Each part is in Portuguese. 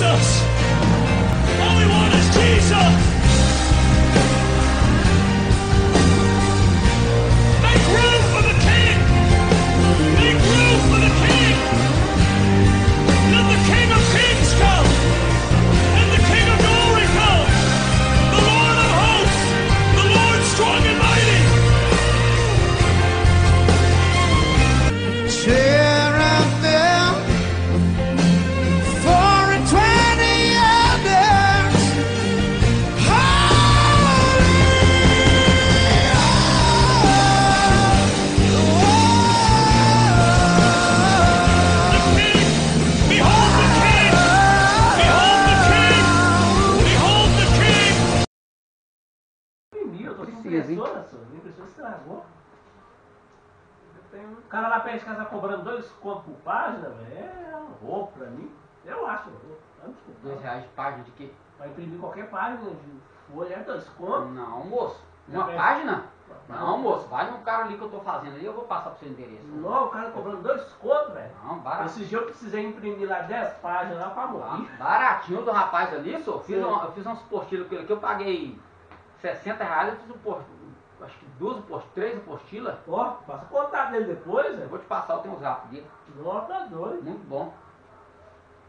Jesus. All we want is Jesus. Make room for the King. Make room for the King. Let the King of Kings come. And the King of Glory come. The Lord of hosts. The Lord strong and mighty. Tear out them 4 and 20 elders. The King. Behold the King. Behold the King. Behold the King. Eu tô sem Precisa, hein? impressora, senhor. Minha impressora estragou. O cara lá perto de casa cobrando 2 contos por página, velho. É um roubo pra mim. Eu acho, R$2 de página de quê? Pra imprimir qualquer página de folha é 2 contos. Não, moço. Uma É. página? Não, moço. Vai no cara ali que eu tô fazendo ali, eu vou passar pro seu endereço. Não, o cara cobrando 2 contos, velho. Não, barato. Esse dia eu precisei imprimir lá 10 páginas lá pra morrer. Baratinho do rapaz ali, senhor. Sim. Eu fiz umas postilhas com ele aqui, eu paguei R$60, eu fiz acho que 3 apostilas. Ó, passa o contato dele depois, Eu velho. vou te passar, eu tenho um zap dele. Nossa, tá doido. Muito bom.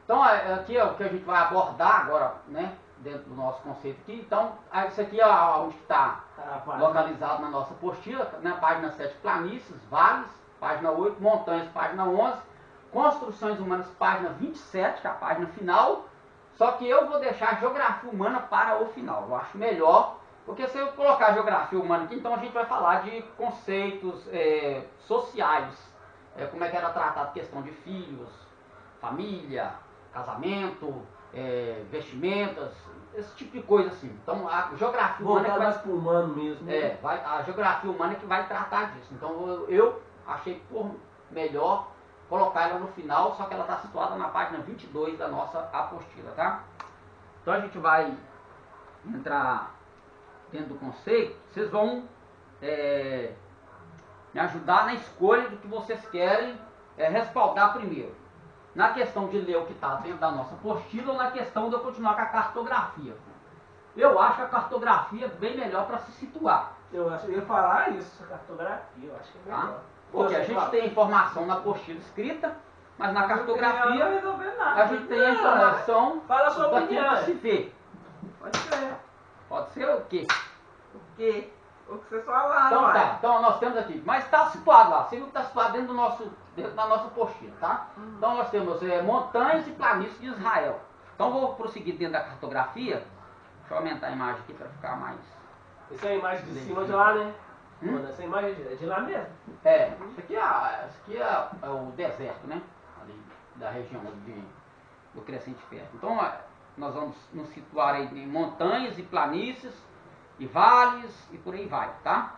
Então, aqui é o que a gente vai abordar agora, né? Dentro do nosso conceito aqui. Então, isso aqui é onde está Rapaz. localizado na nossa apostila, na página 7, planícies, vales, página 8, montanhas, página 11, construções humanas, página 27, que é a página final. Só que eu vou deixar a geografia humana para o final. Eu acho melhor, porque se eu colocar a geografia humana aqui, então a gente vai falar de conceitos sociais, como é que era tratado a questão de filhos, família, casamento, vestimentas, esse tipo de coisa assim. Então a geografia humana Voltar mais pro humano mesmo. Né? a geografia humana é que vai tratar disso. Então eu achei por melhor colocar ela no final, só que ela está situada na página 22 da nossa apostila, tá? Então a gente vai entrar dentro do conceito. Vocês vão me ajudar na escolha do que vocês querem respaldar primeiro. Na questão de ler o que está dentro da nossa apostila ou na questão de eu continuar com a cartografia. Eu acho que a cartografia é bem melhor para se situar. Eu acho que eu ia falar isso, cartografia, eu acho que é Tá? melhor. Porque a gente tem informação na apostila escrita, mas na cartografia a gente tem a informação Fala a sua daquilo opinião. que se vê. Pode ser. Pode ser o quê? Porque o que vocês falaram, Então uai. tá, então nós temos aqui, mas está situado lá, você viu que está situado dentro da nossa apostila, tá? Então nós temos montanhas e planícies de Israel. Então vou prosseguir dentro da cartografia. Deixa eu aumentar a imagem aqui para ficar mais... Essa é a imagem de cima de lá, né? Hum? Essa imagem é de lá mesmo. Isso aqui é o deserto, né? Ali da região do Crescente Fértil. Então nós vamos nos situar aí em montanhas e planícies e vales e por aí vai, tá?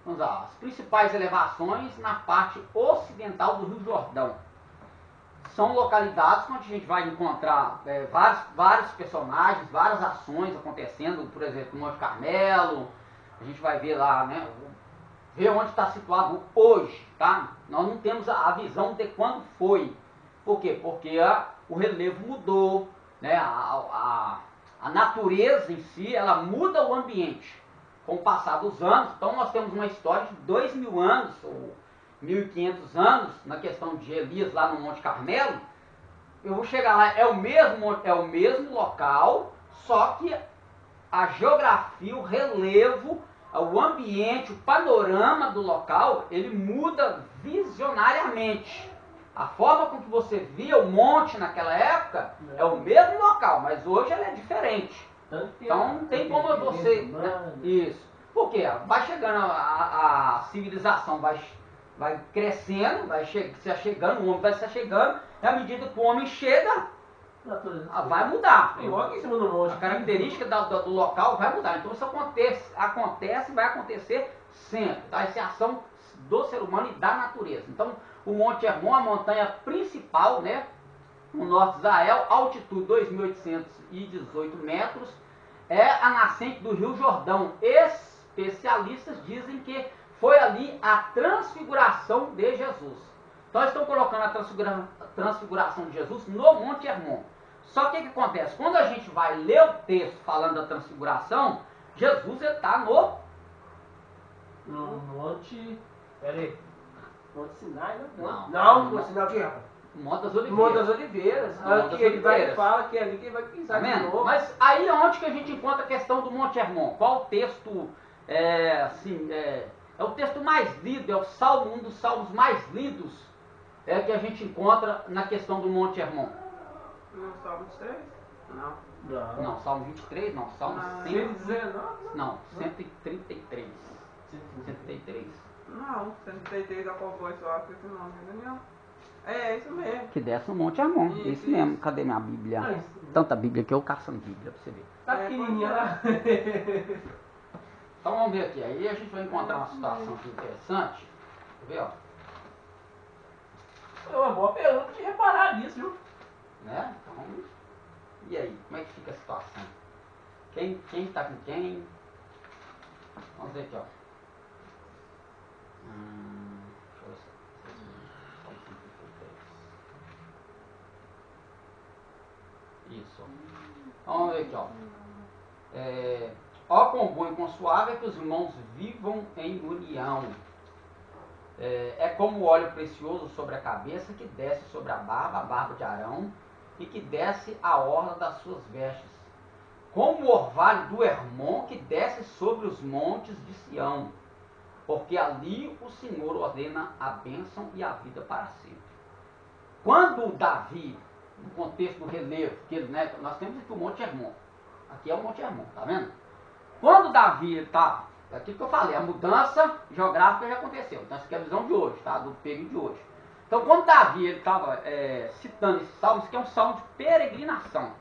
Vamos lá, as principais elevações na parte ocidental do Rio Jordão. São localidades onde a gente vai encontrar vários personagens, várias ações acontecendo, por exemplo, no Monte Carmelo. A gente vai ver lá, né? Ver onde está situado hoje, tá? Nós não temos a visão de quando foi. Por quê? Porque o relevo mudou, né? A natureza em si, ela muda o ambiente com o passar dos anos. Então nós temos uma história de 2.000 anos, ou 1.500 anos, na questão de Elias lá no Monte Carmelo. Eu vou chegar lá, é o mesmo local, só que a geografia, o relevo, o ambiente, o panorama do local, ele muda visionariamente. A forma com que você via o monte naquela época é o mesmo local, mas hoje ele é diferente. Então não tem como você... né? Isso. Por quê? Vai chegando, a civilização vai crescendo, vai se achegando, o homem vai se achegando, e à medida que o homem chega, vai mudar. Igual aqui em cima do monte. A característica do local vai mudar. Então isso acontece e vai acontecer sempre. Tá? Essa é a ação do ser humano e da natureza. Então o Monte Hermon, a montanha principal, né, no norte de Israel, altitude 2.818 metros, é a nascente do Rio Jordão. Especialistas dizem que foi ali a transfiguração de Jesus. Então estão colocando a transfiguração de Jesus no Monte Hermon. Só que o que acontece? Quando a gente vai ler o texto falando da transfiguração, Jesus está no Monte. Pera aí. Monte Sinai, né? Não. Não, Monte Sinai Que? não. Monte das Oliveiras. Monte das Oliveiras. Monte das Que ele vai Oliveiras. e fala que é ali que ele vai pisar Tá de vendo? novo. Mas aí é onde que a gente encontra a questão do Monte Hermon? Qual o texto, é o texto mais lido, é o salmo, um dos salmos mais lidos que a gente encontra na questão do Monte Hermon. No Salmo 3? Não. Não, Salmo 23, não, Salmo Não. 119? Não, 133. 133. Não, 133 acompanha só com esse nome, Daniel. É isso mesmo. Que desce no Monte Hermon, Isso, isso mesmo. Cadê minha Bíblia? Ah, isso. Tanta Bíblia que eu caçando Bíblia pra você ver. Tá pequenininha lá. Então vamos ver aqui, aí a gente vai encontrar uma situação aqui interessante. Quer ver, ó? É uma boa pergunta de reparar nisso, viu? Né? Então, e aí, como é que fica a situação? Quem tá com quem? Vamos ver aqui, ó. Deixa eu ver se isso. Vamos ver aqui, ó. Ó, quão bom e quão suave é que os irmãos vivam em união. É como o óleo precioso sobre a cabeça que desce sobre a barba de Arão, e que desce a orla das suas vestes. Como o orvalho do Hermon que desce sobre os montes de Sião, porque ali o Senhor ordena a bênção e a vida para sempre. Quando Davi, no contexto do relevo, que nós temos aqui o Monte Hermon, aqui é o Monte Hermon, tá vendo? Quando Davi está, é aquilo que eu falei, a mudança geográfica já aconteceu, então essa aqui é a visão de hoje, tá? Do período de hoje. Então quando Davi estava citando esse salmo, isso aqui é um salmo de peregrinação.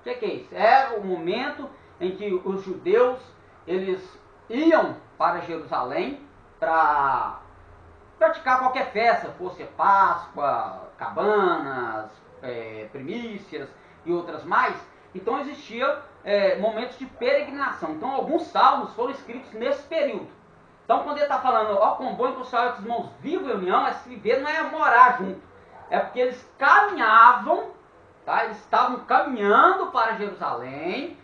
O que é isso? É o momento em que os judeus, eles iam para Jerusalém para praticar qualquer festa, fosse Páscoa, cabanas, primícias e outras mais. Então existiam momentos de peregrinação. Então alguns salmos foram escritos nesse período. Então quando ele está falando, ó, quão bom e quão suave é que os irmãos vivam em união, se viver não é morar junto. É porque eles caminhavam, tá? Eles estavam caminhando para Jerusalém.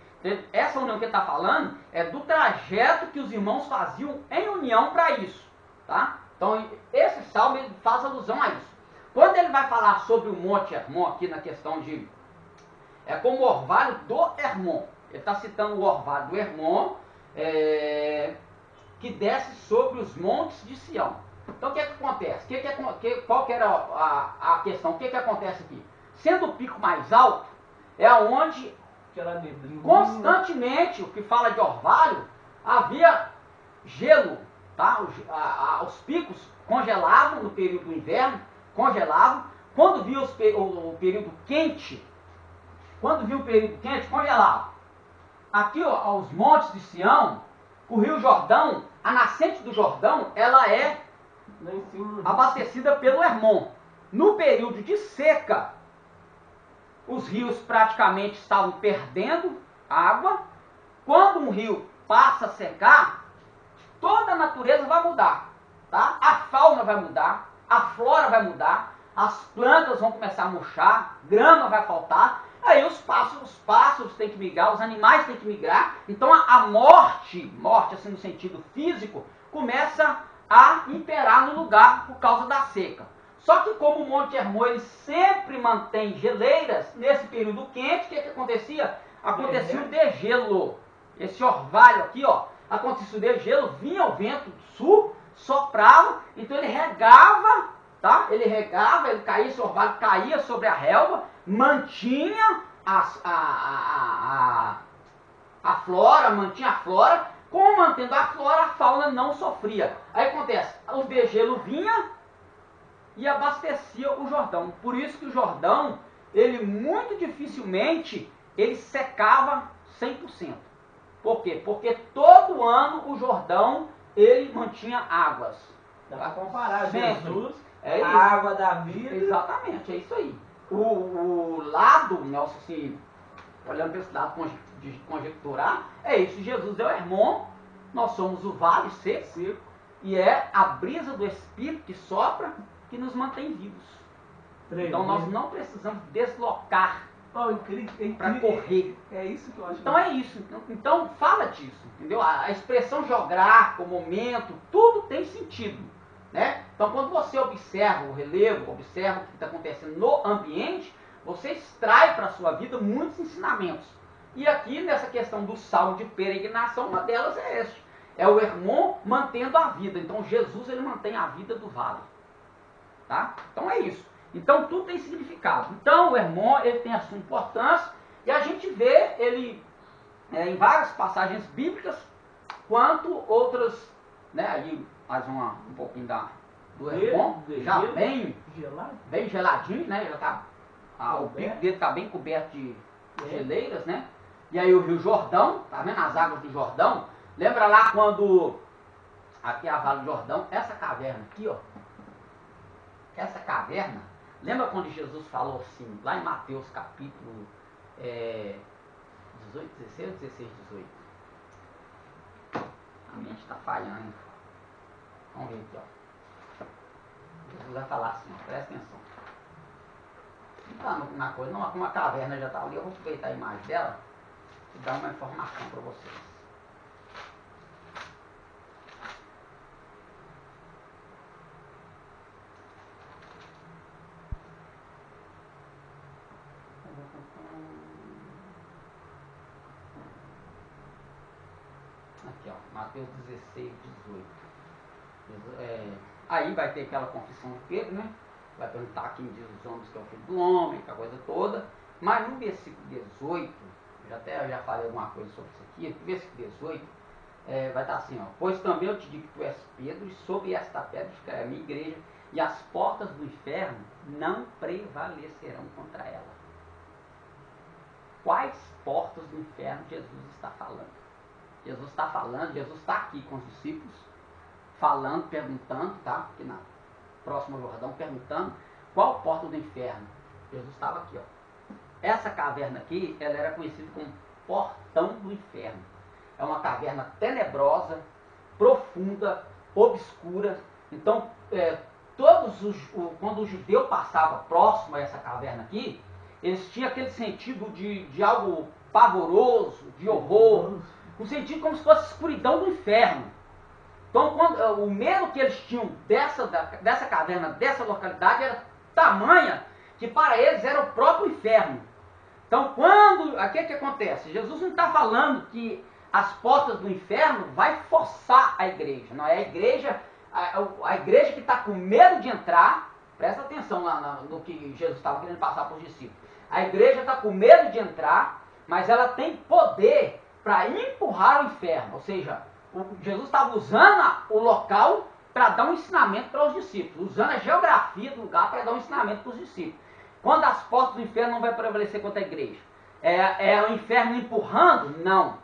Essa união que ele está falando é do trajeto que os irmãos faziam em união para isso, tá? Então esse salmo ele faz alusão a isso. Quando ele vai falar sobre o Monte Hermon aqui na questão de como o orvalho do Hermon, ele está citando o orvalho do Hermon que desce sobre os montes de Sião. Então o que acontece? Qual que era a questão? O que acontece aqui? Sendo o pico mais alto, é onde Aquela neblina. constantemente, o que fala de orvalho, havia gelo, tá? Os picos congelavam no período do inverno, congelavam. Quando via o período quente, congelava. Aqui, ó, os montes de Sião, o rio Jordão, a nascente do Jordão, ela é Lá em cima. abastecida pelo Hermon. No período de seca, os rios praticamente estavam perdendo água. Quando um rio passa a secar, toda a natureza vai mudar, tá? A fauna vai mudar, a flora vai mudar, as plantas vão começar a murchar, grama vai faltar, aí os pássaros têm que migrar, os animais têm que migrar. Então a morte assim no sentido físico, começa a imperar no lugar por causa da seca. Só que como o Monte Hermon ele sempre mantém geleiras, nesse período quente, o que acontecia? Acontecia o degelo. Esse orvalho aqui, ó, acontecia o degelo, vinha o vento do sul, soprava, então ele regava, tá? Ele caía, esse orvalho caía sobre a relva, mantinha a flora, como mantendo a flora, a fauna não sofria. Aí acontece, o degelo vinha e abastecia o Jordão. Por isso que o Jordão, ele muito dificilmente, ele secava 100%. Por quê? Porque todo ano o Jordão, ele mantinha águas. Dá pra comparar Sempre. Jesus, É isso. a água da vida. Exatamente, é isso aí. O lado, Nelson, assim, olhando para esse lado de conjecturar, é isso. Jesus é o Hermon, nós somos o vale seco, e é a brisa do Espírito que sopra, que nos mantém vivos. Então nós não precisamos deslocar Oh, incrível. para correr. É isso que eu acho. Então é isso. Então fala disso, entendeu? A expressão geográfica, o momento, tudo tem sentido, né? Então quando você observa o relevo, observa o que está acontecendo no ambiente, você extrai para a sua vida muitos ensinamentos. E aqui nessa questão do salmo de peregrinação, uma delas é este. É o Hermon mantendo a vida. Então Jesus ele mantém a vida do vale. Tá? Então é isso. Então tudo tem significado. Então o Hermon ele tem a sua importância e a gente vê ele em várias passagens bíblicas, quanto outras, né? Aí mais um pouquinho do Hermon, já bem geladinho, né? Já tá, o bico dele está bem coberto de geleiras, né? E aí o Rio Jordão, tá vendo as águas do Jordão? Lembra lá quando, aqui é a Vale do Jordão, essa caverna aqui, ó. Essa caverna, lembra quando Jesus falou assim, lá em Mateus capítulo 18, 16 ou 16, 18? A mente está falhando. Vamos ver aqui, ó. Jesus vai falar assim, ó, presta atenção. Não está na coisa, não, como a caverna já está ali, eu vou aproveitar a imagem dela e dar uma informação para vocês. Aqui, ó, Mateus 16, 18. Aí vai ter aquela confissão de Pedro, né? Vai perguntar quem diz os homens que é o filho do homem, aquela coisa toda. Mas no versículo 18, já falei alguma coisa sobre isso aqui, no versículo 18, vai estar assim, ó. Pois também eu te digo que tu és Pedro, e sobre esta pedra ficará a minha igreja, e as portas do inferno não prevalecerão contra ela. Quais portas do inferno Jesus está falando? Jesus está falando, Jesus está aqui com os discípulos, falando, perguntando, tá? Aqui na próxima Jordão, perguntando qual porta do inferno. Jesus estava aqui, ó. Essa caverna aqui, ela era conhecida como portão do inferno. É uma caverna tenebrosa, profunda, obscura. Então, quando o judeu passava próximo a essa caverna aqui, eles tinham aquele sentido de algo pavoroso, de horror, um sentido como se fosse a escuridão do inferno. Então, o medo que eles tinham dessa caverna, dessa localidade, era tamanha que para eles era o próprio inferno. Então, o que acontece? Jesus não está falando que as portas do inferno vai forçar a igreja. Não é a igreja que está com medo de entrar. Presta atenção no que Jesus estava querendo passar para os discípulos. A igreja está com medo de entrar, mas ela tem poder para empurrar o inferno. Ou seja, Jesus estava usando o local para dar um ensinamento para os discípulos, usando a geografia do lugar para dar um ensinamento para os discípulos. Quando as portas do inferno não vai prevalecer contra a igreja? É o inferno empurrando? Não.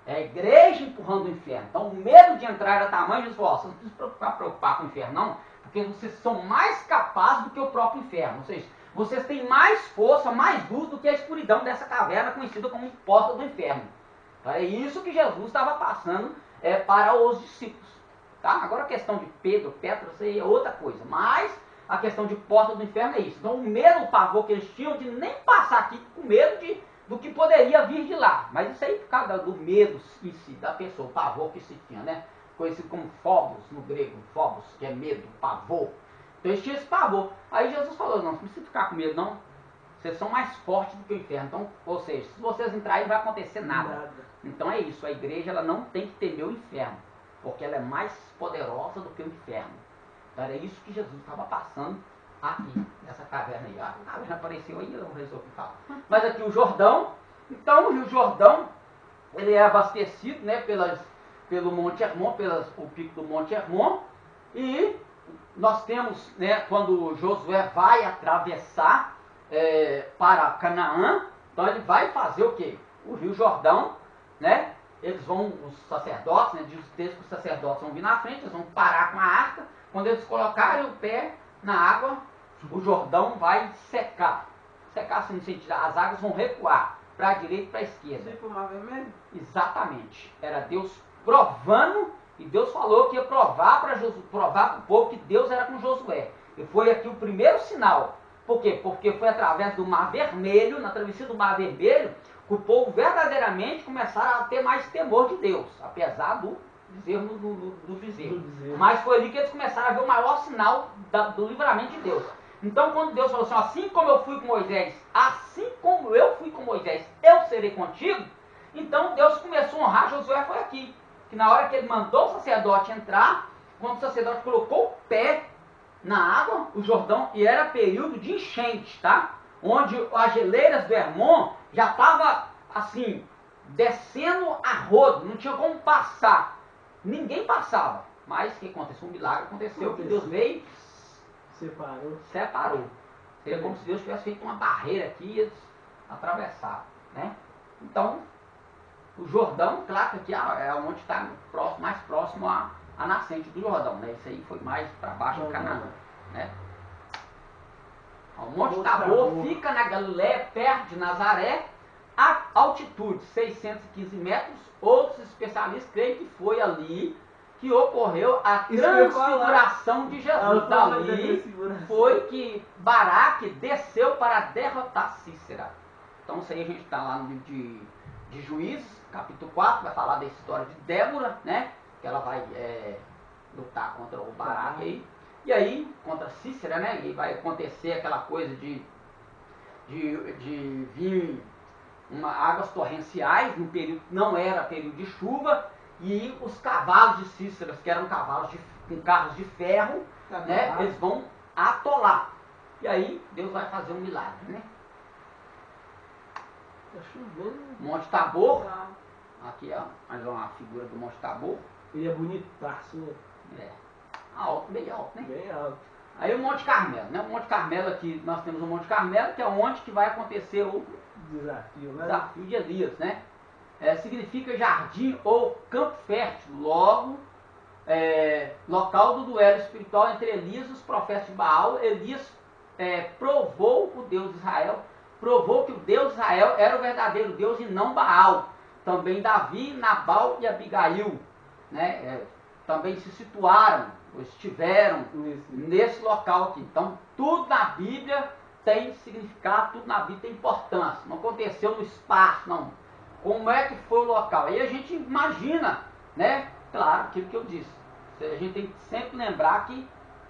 É a igreja empurrando o inferno. Então o medo de entrar era tamanho, Jesus falou, vocês não precisam se preocupar com o inferno não, porque vocês são mais capazes do que o próprio inferno. Ou seja, vocês têm mais força, mais luz do que a escuridão dessa caverna conhecida como porta do inferno. Então, é isso que Jesus estava passando para os discípulos. Tá? Agora a questão de Pedro, Petro, isso aí é outra coisa. Mas a questão de porta do inferno é isso. Então o medo, o pavor que eles tinham de nem passar aqui com medo do que poderia vir de lá. Mas isso aí por causa do medo em si, da pessoa, o pavor que se tinha, né? Conhecido como phobos no grego, phobos, que é medo, pavor. Então eles tinham esse pavor. Aí Jesus falou, não precisa ficar com medo não. Vocês são mais fortes do que o inferno. Então, ou seja, se vocês entrarem não vai acontecer nada. Então é isso, a igreja ela não tem que temer o inferno, porque ela é mais poderosa do que o inferno. Então era isso que Jesus estava passando aqui, nessa caverna aí. A caverna apareceu aí, eu resolvi falar. Mas aqui o Jordão, então o Rio Jordão, ele é abastecido, né, pelo Monte Hermon, o pico do Monte Hermon, e nós temos, né, quando Josué vai atravessar para Canaã, então ele vai fazer o quê? O Rio Jordão, né? Eles vão, os sacerdotes, né, diz o texto que os sacerdotes vão vir na frente, eles vão parar com a arca, quando eles colocarem o pé na água, o Jordão vai secar. Secar assim, no sentido, as águas vão recuar para a direita e para a esquerda. Tipo o Mar Vermelho? Exatamente. Era Deus provando, e Deus falou que ia provar para o povo que Deus era com Josué. E foi aqui o primeiro sinal. Por quê? Porque foi através do Mar Vermelho, na travessia do Mar Vermelho, que o povo verdadeiramente começaram a ter mais temor de Deus, apesar do bezerro do bezerro. Mas foi ali que eles começaram a ver o maior sinal do livramento de Deus. Então, quando Deus falou assim como eu fui com Moisés, assim como eu fui com Moisés, eu serei contigo. Então, Deus começou a honrar Josué, foi aqui. Que na hora que ele mandou o sacerdote entrar, quando o sacerdote colocou o pé na água, o Jordão, e era período de enchente, tá? Onde as geleiras do Hermon já estavam, assim, descendo a rodo, não tinha como passar. Ninguém passava. Mas o que aconteceu? Um milagre aconteceu, que Deus veio separou. Seria como se Deus tivesse feito uma barreira aqui e eles atravessaram, né? Então, o Jordão, claro que aqui é onde está mais próximo à nascente do Jordão, né? Isso aí foi mais para baixo do Canaã, né? O Monte Tabor fica na Galiléia, perto de Nazaré, a altitude 615 metros. Outros especialistas creem que foi ali que ocorreu a transfiguração de Jesus. Dali foi que Baraque desceu para derrotar Cícera. Então isso aí a gente está lá no livro de Juízes, capítulo 4, vai falar da história de Débora, né? Que ela vai lutar contra o Baraque aí. E aí, contra Cícera, né? E vai acontecer aquela coisa de vir águas torrenciais, no período, não era período de chuva, e os cavalos de Cícera, que eram cavalos com carros de ferro, né? Eles vão atolar. E aí, Deus vai fazer um milagre, né? Tá chovendo. Monte Tabor, aqui ó, mais uma figura do Monte Tabor. Ele é bonitaço, né? É, alto, bem alto, né? Bem alto. Aí o Monte Carmelo, né? O Monte Carmelo aqui, nós temos o Monte Carmelo, que é onde que vai acontecer o Desafio, né? desafio de Elias, né? Significa jardim ou campo fértil, logo, local do duelo espiritual entre Elias e os profetas de Baal. Elias provou o Deus de Israel, provou que o Deus de Israel era o verdadeiro Deus e não Baal. Também Davi, Nabal e Abigail, né? Também se situaram, ou estiveram nesse local aqui. Então, tudo na Bíblia tem significado, tudo na Bíblia tem importância. Não aconteceu no espaço, não. Como é que foi o local? Aí a gente imagina, né? Claro, aquilo que eu disse. A gente tem que sempre lembrar que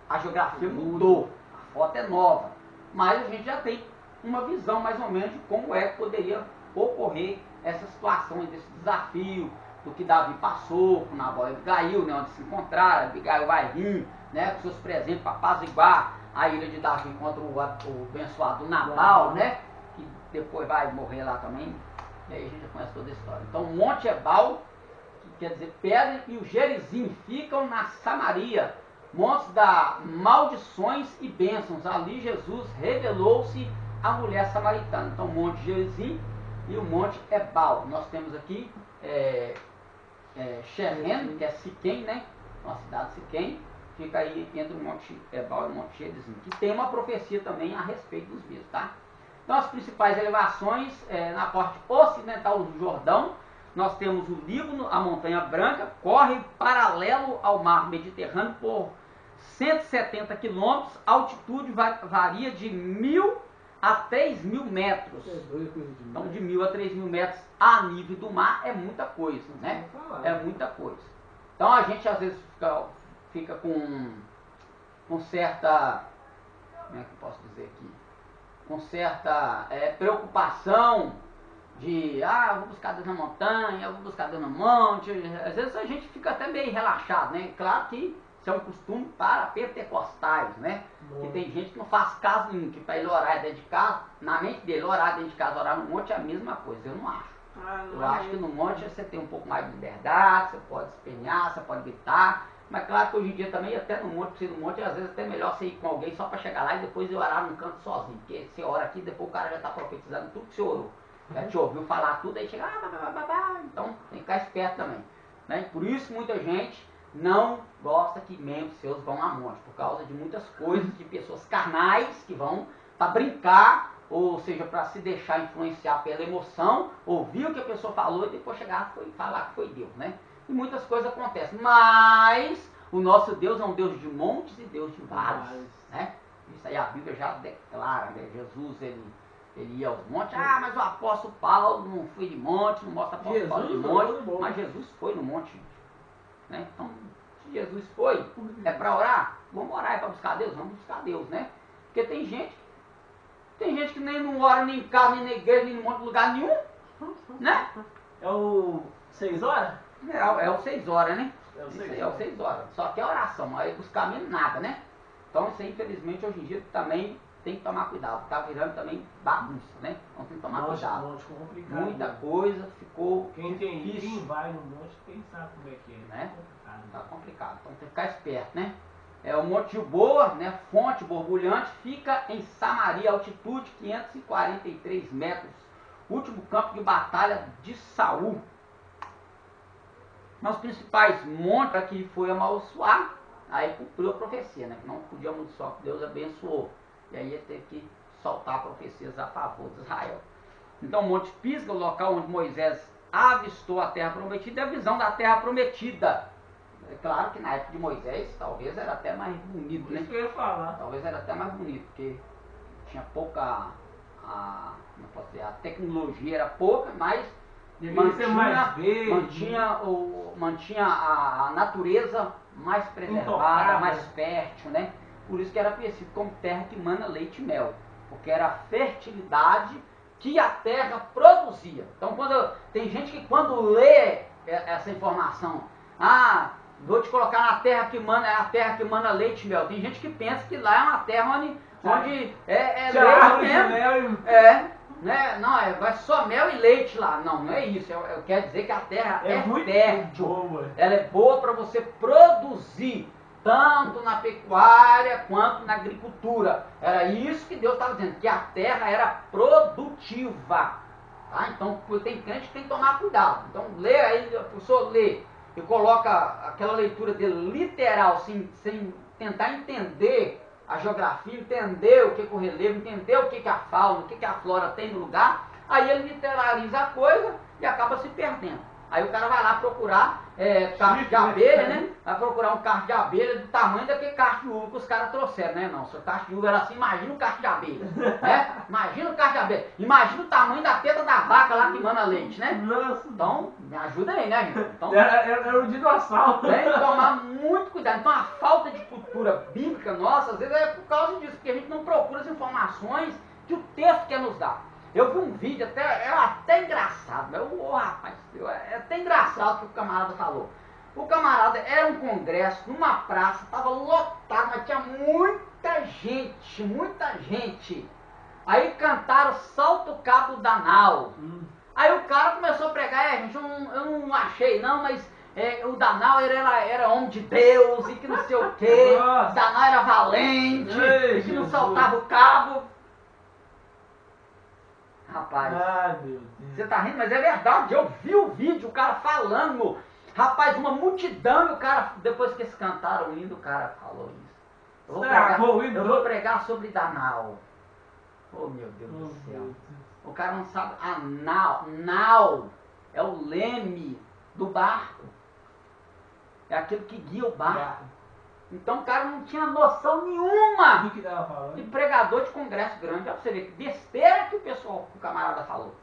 a geografia mudou, a foto é nova. Mas a gente já tem uma visão mais ou menos de como é que poderia ocorrer essa situação, desse desafio, do que Davi passou com Nabal e Abigail, né, onde se encontraram. Abigail vai vir, né, com seus presentes para apaziguar a ira de Davi contra o abençoado Nabal, né, que depois vai morrer lá também. E aí a gente já conhece toda a história. Então, o Monte Ebal, que quer dizer pedra, e o Gerizim ficam na Samaria, montes da maldições e bênçãos. Ali Jesus revelou-se à mulher samaritana. Então, o Monte Gerizim e o Monte Ebal. Nós temos aqui Sherem, que é Siquém, né? Uma cidade de Siquém, fica aí entre o Monte Ebal e o Monte Gerizim, que tem uma profecia também a respeito dos mesmos, tá? Então, as principais elevações, na parte ocidental do Jordão, nós temos o Líbano, a Montanha Branca, corre paralelo ao mar Mediterrâneo por 170 quilômetros, a altitude varia de 1.000 a 3.000 metros. Então, de 1.000 a 3.000 metros a nível do mar é muita coisa, né? É muita coisa. Então, a gente às vezes fica com certa, como é que eu posso dizer aqui? Com certa preocupação de, eu vou buscar Deus na montanha, eu vou buscar Deus no monte. Às vezes a gente fica até meio relaxado, né? Claro que isso é um costume para pentecostais, né? Que tem gente que não faz caso nenhum, que para ele orar dentro de casa, na mente dele, orar dentro de casa, orar no monte é a mesma coisa. Eu não acho. Eu acho que no monte você tem um pouco mais de liberdade, você pode espelhar, você pode gritar. Mas claro que hoje em dia também, até no monte, no monte, às vezes até melhor você ir com alguém só para chegar lá e depois orar num canto sozinho. Porque você ora aqui, depois o cara já está profetizando tudo que você orou. Já te ouviu falar tudo, aí chega, então tem que ficar esperto também. Né? Por isso muita gente não gosta que membros seus vão a monte, por causa de muitas coisas, de pessoas carnais que vão para brincar, ou seja, para se deixar influenciar pela emoção, ouvir o que a pessoa falou e depois chegar e falar que foi Deus, né? E muitas coisas acontecem, mas o nosso Deus é um Deus de montes e Deus de vales, né? Isso aí a Bíblia já declara, né? Jesus, ele ia aos montes. Ah, mas o apóstolo Paulo não foi de monte, não mostra apóstolo Paulo de monte. Mas Jesus foi no monte, gente. Né? Então, se Jesus foi, é para orar? Vamos orar, é para buscar Deus? Vamos buscar Deus, né? Porque tem gente que nem não ora nem em casa, nem na igreja, nem em monte de lugar nenhum, né? É o 6 horas? É o 6 horas, né? É o Isso 6 aí é o 6 horas. Só que é oração, aí buscar mesmo nada, né? Então isso aí, infelizmente, hoje em dia também tem que tomar cuidado. Tá virando também bagunça, né? Então tem que tomar cuidado. Monte complicado. Muita né? coisa ficou Quem difícil, vai no monte, quem sabe como é que é. né? Complicado. Tá complicado. Então tem que ficar esperto, né? O Monte Gilboa, né? Fonte borbulhante, fica em Samaria, altitude 543 metros. Último campo de batalha de Saul. Mas os principais montes aqui foi amaldiçoar, aí cumpriu a profecia, né? Não podia amaldiçoar, que Deus abençoou. E aí ele teve que soltar profecias a favor de Israel. Então, Monte Pisga, o local onde Moisés avistou a terra prometida, é a visão da terra prometida. É claro que na época de Moisés, talvez era até mais bonito, né? Isso que eu ia falar. Talvez era até mais bonito, porque tinha pouca, como eu posso dizer, a tecnologia era pouca, mas Deveria ser mais verde. mantinha a natureza mais preservada, Intocável. mais fértil, né? Por isso que era conhecido como terra que mana leite e mel, porque era a fertilidade que a terra produzia. Então, tem gente que quando lê essa informação, vou te colocar na terra que mana, é a terra que mana leite e mel. Tem gente que pensa que lá é uma terra onde é leite mesmo. Né? Não, vai só mel e leite lá. Não, não é isso. Eu quero dizer que a terra é muito fértil. boa. Ela é boa para você produzir, tanto na pecuária quanto na agricultura. Era isso que Deus estava dizendo, que a terra era produtiva. Tá? Então, tem crente que tem que tomar cuidado. Então, lê aí, a pessoa lê e coloca aquela leitura dele literal, sem tentar entender a geografia, entender o que é o relevo, entender o que é a fauna, o que a flora tem no lugar, aí ele literaliza a coisa e acaba se perdendo. Aí o cara vai lá procurar carro de abelha, né? Vai procurar um carro de abelha do tamanho daquele carro de uva que os caras trouxeram, né? Não, se o carro de uva era assim, imagina o carro de abelha, né? Imagina o carro de abelha. Imagina o tamanho da teta da vaca lá que mana leite, né? Nossa. Então, me ajuda aí, né, gente? Então, Era o dinossauro. tem que tomar muito cuidado. Então, a falta de cultura bíblica nossa, às vezes é por causa disso, porque a gente não procura as informações que o texto quer nos dar. Eu vi um vídeo, é até engraçado, rapaz, é até engraçado o que o camarada falou. O camarada era um congresso, numa praça, estava lotado, mas tinha muita gente. Aí cantaram Salta o Cabo da Nau. Aí o cara começou a pregar, gente, eu não achei não, mas o Danal era homem de Deus e que não sei o quê. Nossa. Danal era valente, Ei, e que não Jesus. saltava o cabo. Rapaz, Ai, meu Deus. você tá rindo, mas é verdade, eu vi o vídeo, o cara falando. Rapaz, uma multidão e o cara, depois que eles cantaram o hino, o cara falou isso. Eu vou pregar sobre Danal. Oh, meu Deus do céu. O cara não sabe. A nau é o leme do barco. É aquele que guia o barco. Então o cara não tinha noção nenhuma. O que tava falando? De pregador de congresso grande. Olha pra você ver que besteira que o camarada falou.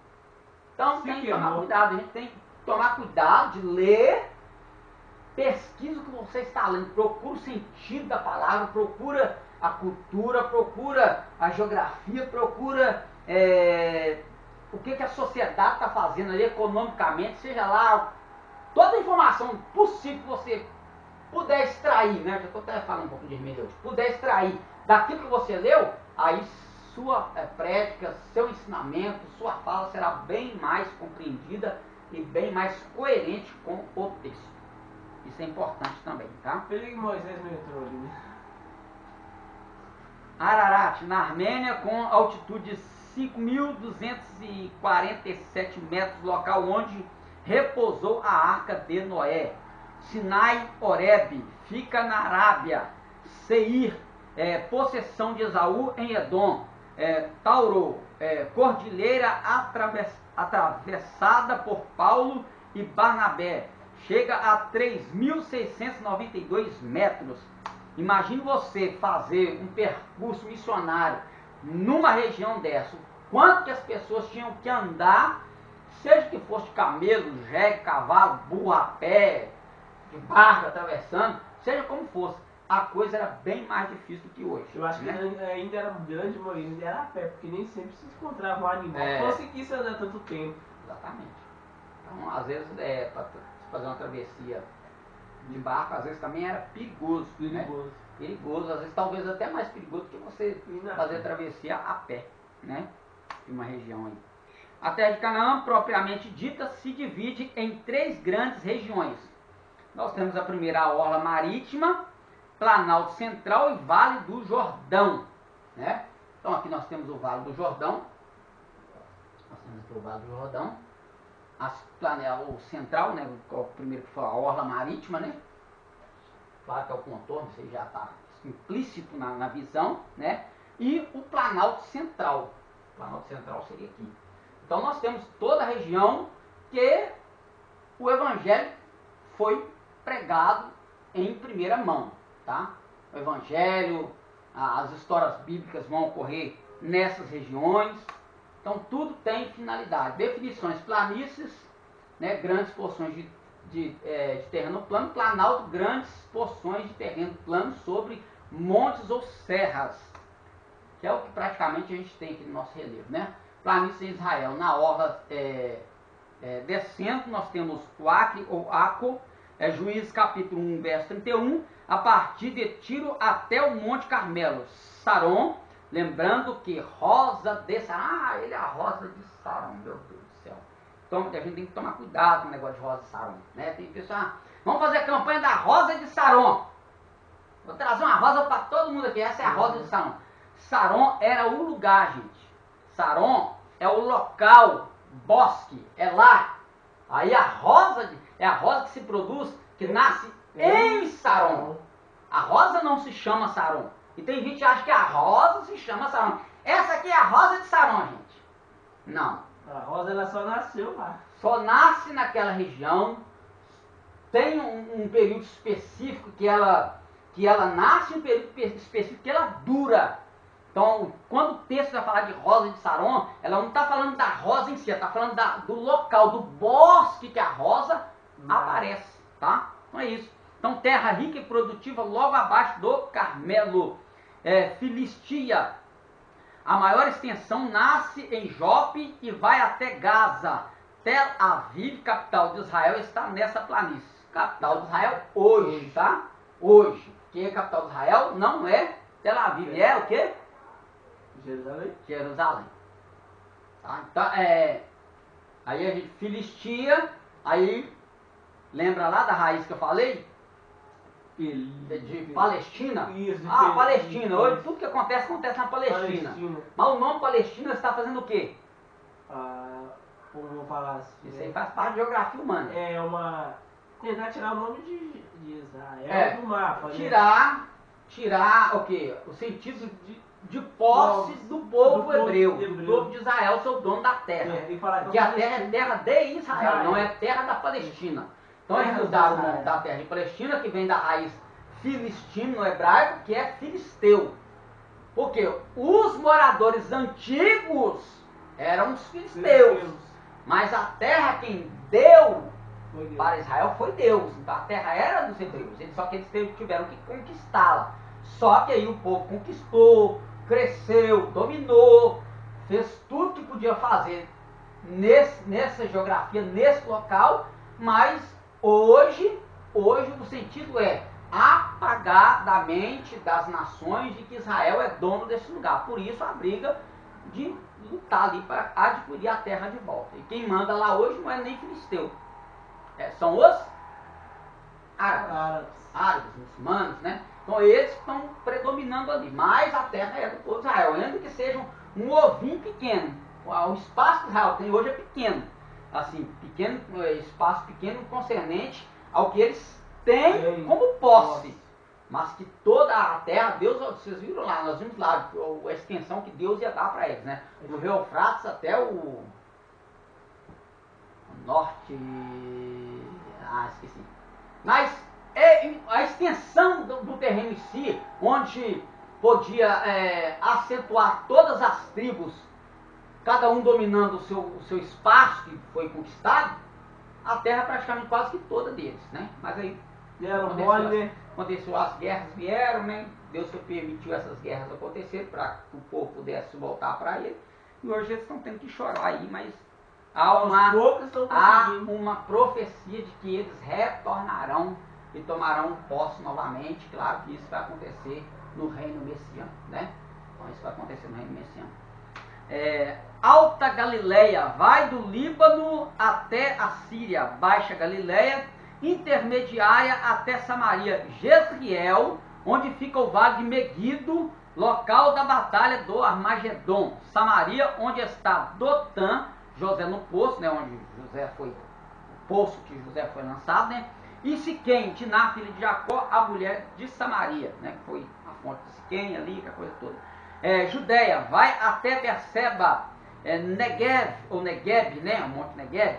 Então tem que tomar cuidado. A gente tem que tomar cuidado de ler. Pesquisa o que você está lendo. Procura o sentido da palavra. Procura a cultura. Procura a geografia. Procura o que a sociedade está fazendo ali economicamente. Seja lá toda a informação possível que você puder extrair, né? Já estou até falando um pouco de hermenêutica. Puder extrair daquilo que você leu, aí sua prédica, seu ensinamento, sua fala será bem mais compreendida e bem mais coerente com o texto. Isso é importante também, tá? Feliz que Moisés não entrou ali, né? Ararat, na Armênia, com altitude de 5.247 metros, local onde repousou a Arca de Noé. Sinai, Horebe, fica na Arábia. Seir, possessão de Esaú em Edom. Tauro, cordilheira atravessada por Paulo e Barnabé. Chega a 3.692 metros. Imagine você fazer um percurso missionário numa região dessa. O quanto que as pessoas tinham que andar, seja que fosse de camelo, jegue, cavalo, burro a pé, de barco atravessando, seja como fosse. A coisa era bem mais difícil do que hoje. Eu acho que né? ainda era grande maioria, ainda era a pé, porque nem sempre se encontrava um animal É. que conseguisse andar tanto tempo. Exatamente. Então, às vezes, para fazer uma travessia de barco, às vezes também era perigoso. Perigoso. Né? Perigoso, às vezes talvez até mais perigoso do que você fazer travessia a pé, né? De uma região aí. A terra de Canaã, propriamente dita, se divide em 3 grandes regiões. Nós temos a primeira, a orla marítima, Planalto Central e Vale do Jordão, né? Então aqui nós temos o Vale do Jordão. Nós temos aqui o Vale do Jordão. O central, né? O primeiro que foi a orla marítima, né? Claro que é o contorno, isso aí já está implícito na visão, né? E o Planalto Central. O Planalto Central seria aqui. Então nós temos toda a região que o Evangelho foi pregado em primeira mão, tá? O Evangelho, as histórias bíblicas vão ocorrer nessas regiões. Então tudo tem finalidade. Definições: planícies, né? Grandes porções de terreno plano; planalto, grandes porções de terreno plano sobre montes ou serras, que é o que praticamente a gente tem aqui no nosso relevo, né? Planície em Israel, na orla descendo, nós temos o Acre ou Aco, Juízes capítulo 1, verso 31, a partir de Tiro até o Monte Carmelo, Saron, lembrando que Rosa de Saron, ele é a Rosa de Saron, meu Deus do céu. Então a gente tem que tomar cuidado com o negócio de Rosa de Saron, né? Tem pessoas, vamos fazer a campanha da Rosa de Saron. Vou trazer uma rosa para todo mundo aqui, essa é a Rosa de Saron. Saron era o lugar, gente. Saron é o local, bosque, é lá. Aí a rosa é a rosa que se produz, que nasce em Saron. A rosa não se chama Saron. E tem gente que acha que a rosa se chama Saron. Essa aqui é a Rosa de Saron, gente. Não. A rosa ela só nasceu lá. Só nasce naquela região. Tem um período específico que ela nasce, um período específico que ela dura. Então, quando o texto vai falar de Rosa de Saron, ela não está falando da rosa em si, ela está falando do local, do bosque que a rosa aparece, tá? Então é isso. Então, terra rica e produtiva logo abaixo do Carmelo. Filistia, a maior extensão, nasce em Jope e vai até Gaza. Tel Aviv, capital de Israel, está nessa planície. Capital de Israel hoje, tá? Hoje. Quem é capital de Israel não é Tel Aviv, é o quê? Jerusalém. Tá? Então, aí a gente, Filistia, aí, lembra lá da raiz que eu falei? De Palestina? Isso, Palestina. Hoje tudo que acontece na Palestina. Mas o nome Palestina está fazendo o quê? Vamos falar assim. Isso aí faz parte da geografia humana. É uma... tentar tirar o nome de Israel do mapa, né? Tirar o quê? O sentido de posse do povo hebreu, do povo de Israel, ser o dono da terra. E falar Porque a terra é terra de Israel, não é terra da Palestina. Então eles mudaram o nome da terra de Palestina, que vem da raiz filistino no hebraico, que é filisteu. Porque os moradores antigos eram os filisteus. Mas a terra quem deu para Israel foi Deus. Então a terra era dos hebreus, só que eles tiveram que conquistá-la. Só que aí o povo conquistou, cresceu, dominou, fez tudo que podia fazer nessa geografia, nesse local, mas hoje o sentido é apagar da mente das nações de que Israel é dono desse lugar. Por isso a briga de lutar ali para adquirir a terra de volta. E quem manda lá hoje não é nem filisteu. São os árabes, muçulmanos, né? Então eles estão predominando ali. Mas a terra é do povo de Israel. Ainda que seja um ovinho pequeno. O espaço que Israel tem hoje é pequeno. Assim, pequeno, espaço pequeno concernente ao que eles têm como posse. Mas que toda a terra, Deus, vocês viram lá, nós vimos lá a extensão que Deus ia dar para eles, né? Do Rio Eufrates até o norte... esqueci. Mas a extensão do terreno em si, onde podia acentuar todas as tribos, cada um dominando o seu espaço que foi conquistado, a terra praticamente quase que toda deles, né? Mas aí aconteceu, as guerras vieram, né? Deus permitiu essas guerras acontecerem para que o povo pudesse voltar para ele. E hoje eles estão tendo que chorar aí, mas há uma profecia de que eles retornarão e tomarão posse novamente. Claro que isso vai acontecer no reino messiânico, né? Então isso vai acontecer no reino messiânico. Alta Galileia, vai do Líbano até a Síria, Baixa Galileia, intermediária até Samaria, Jezreel, onde fica o vale de Meguido, local da batalha do Armagedon, Samaria, onde está Dotã, José no poço, né, onde José foi, o poço que José foi lançado, né, e Siquém, Diná, filha de Jacó, a mulher de Samaria, né, que foi a fonte de Siquém ali, que a coisa toda. Judéia, vai até Berseba, Negev, ou Negev, né, o Monte Negev,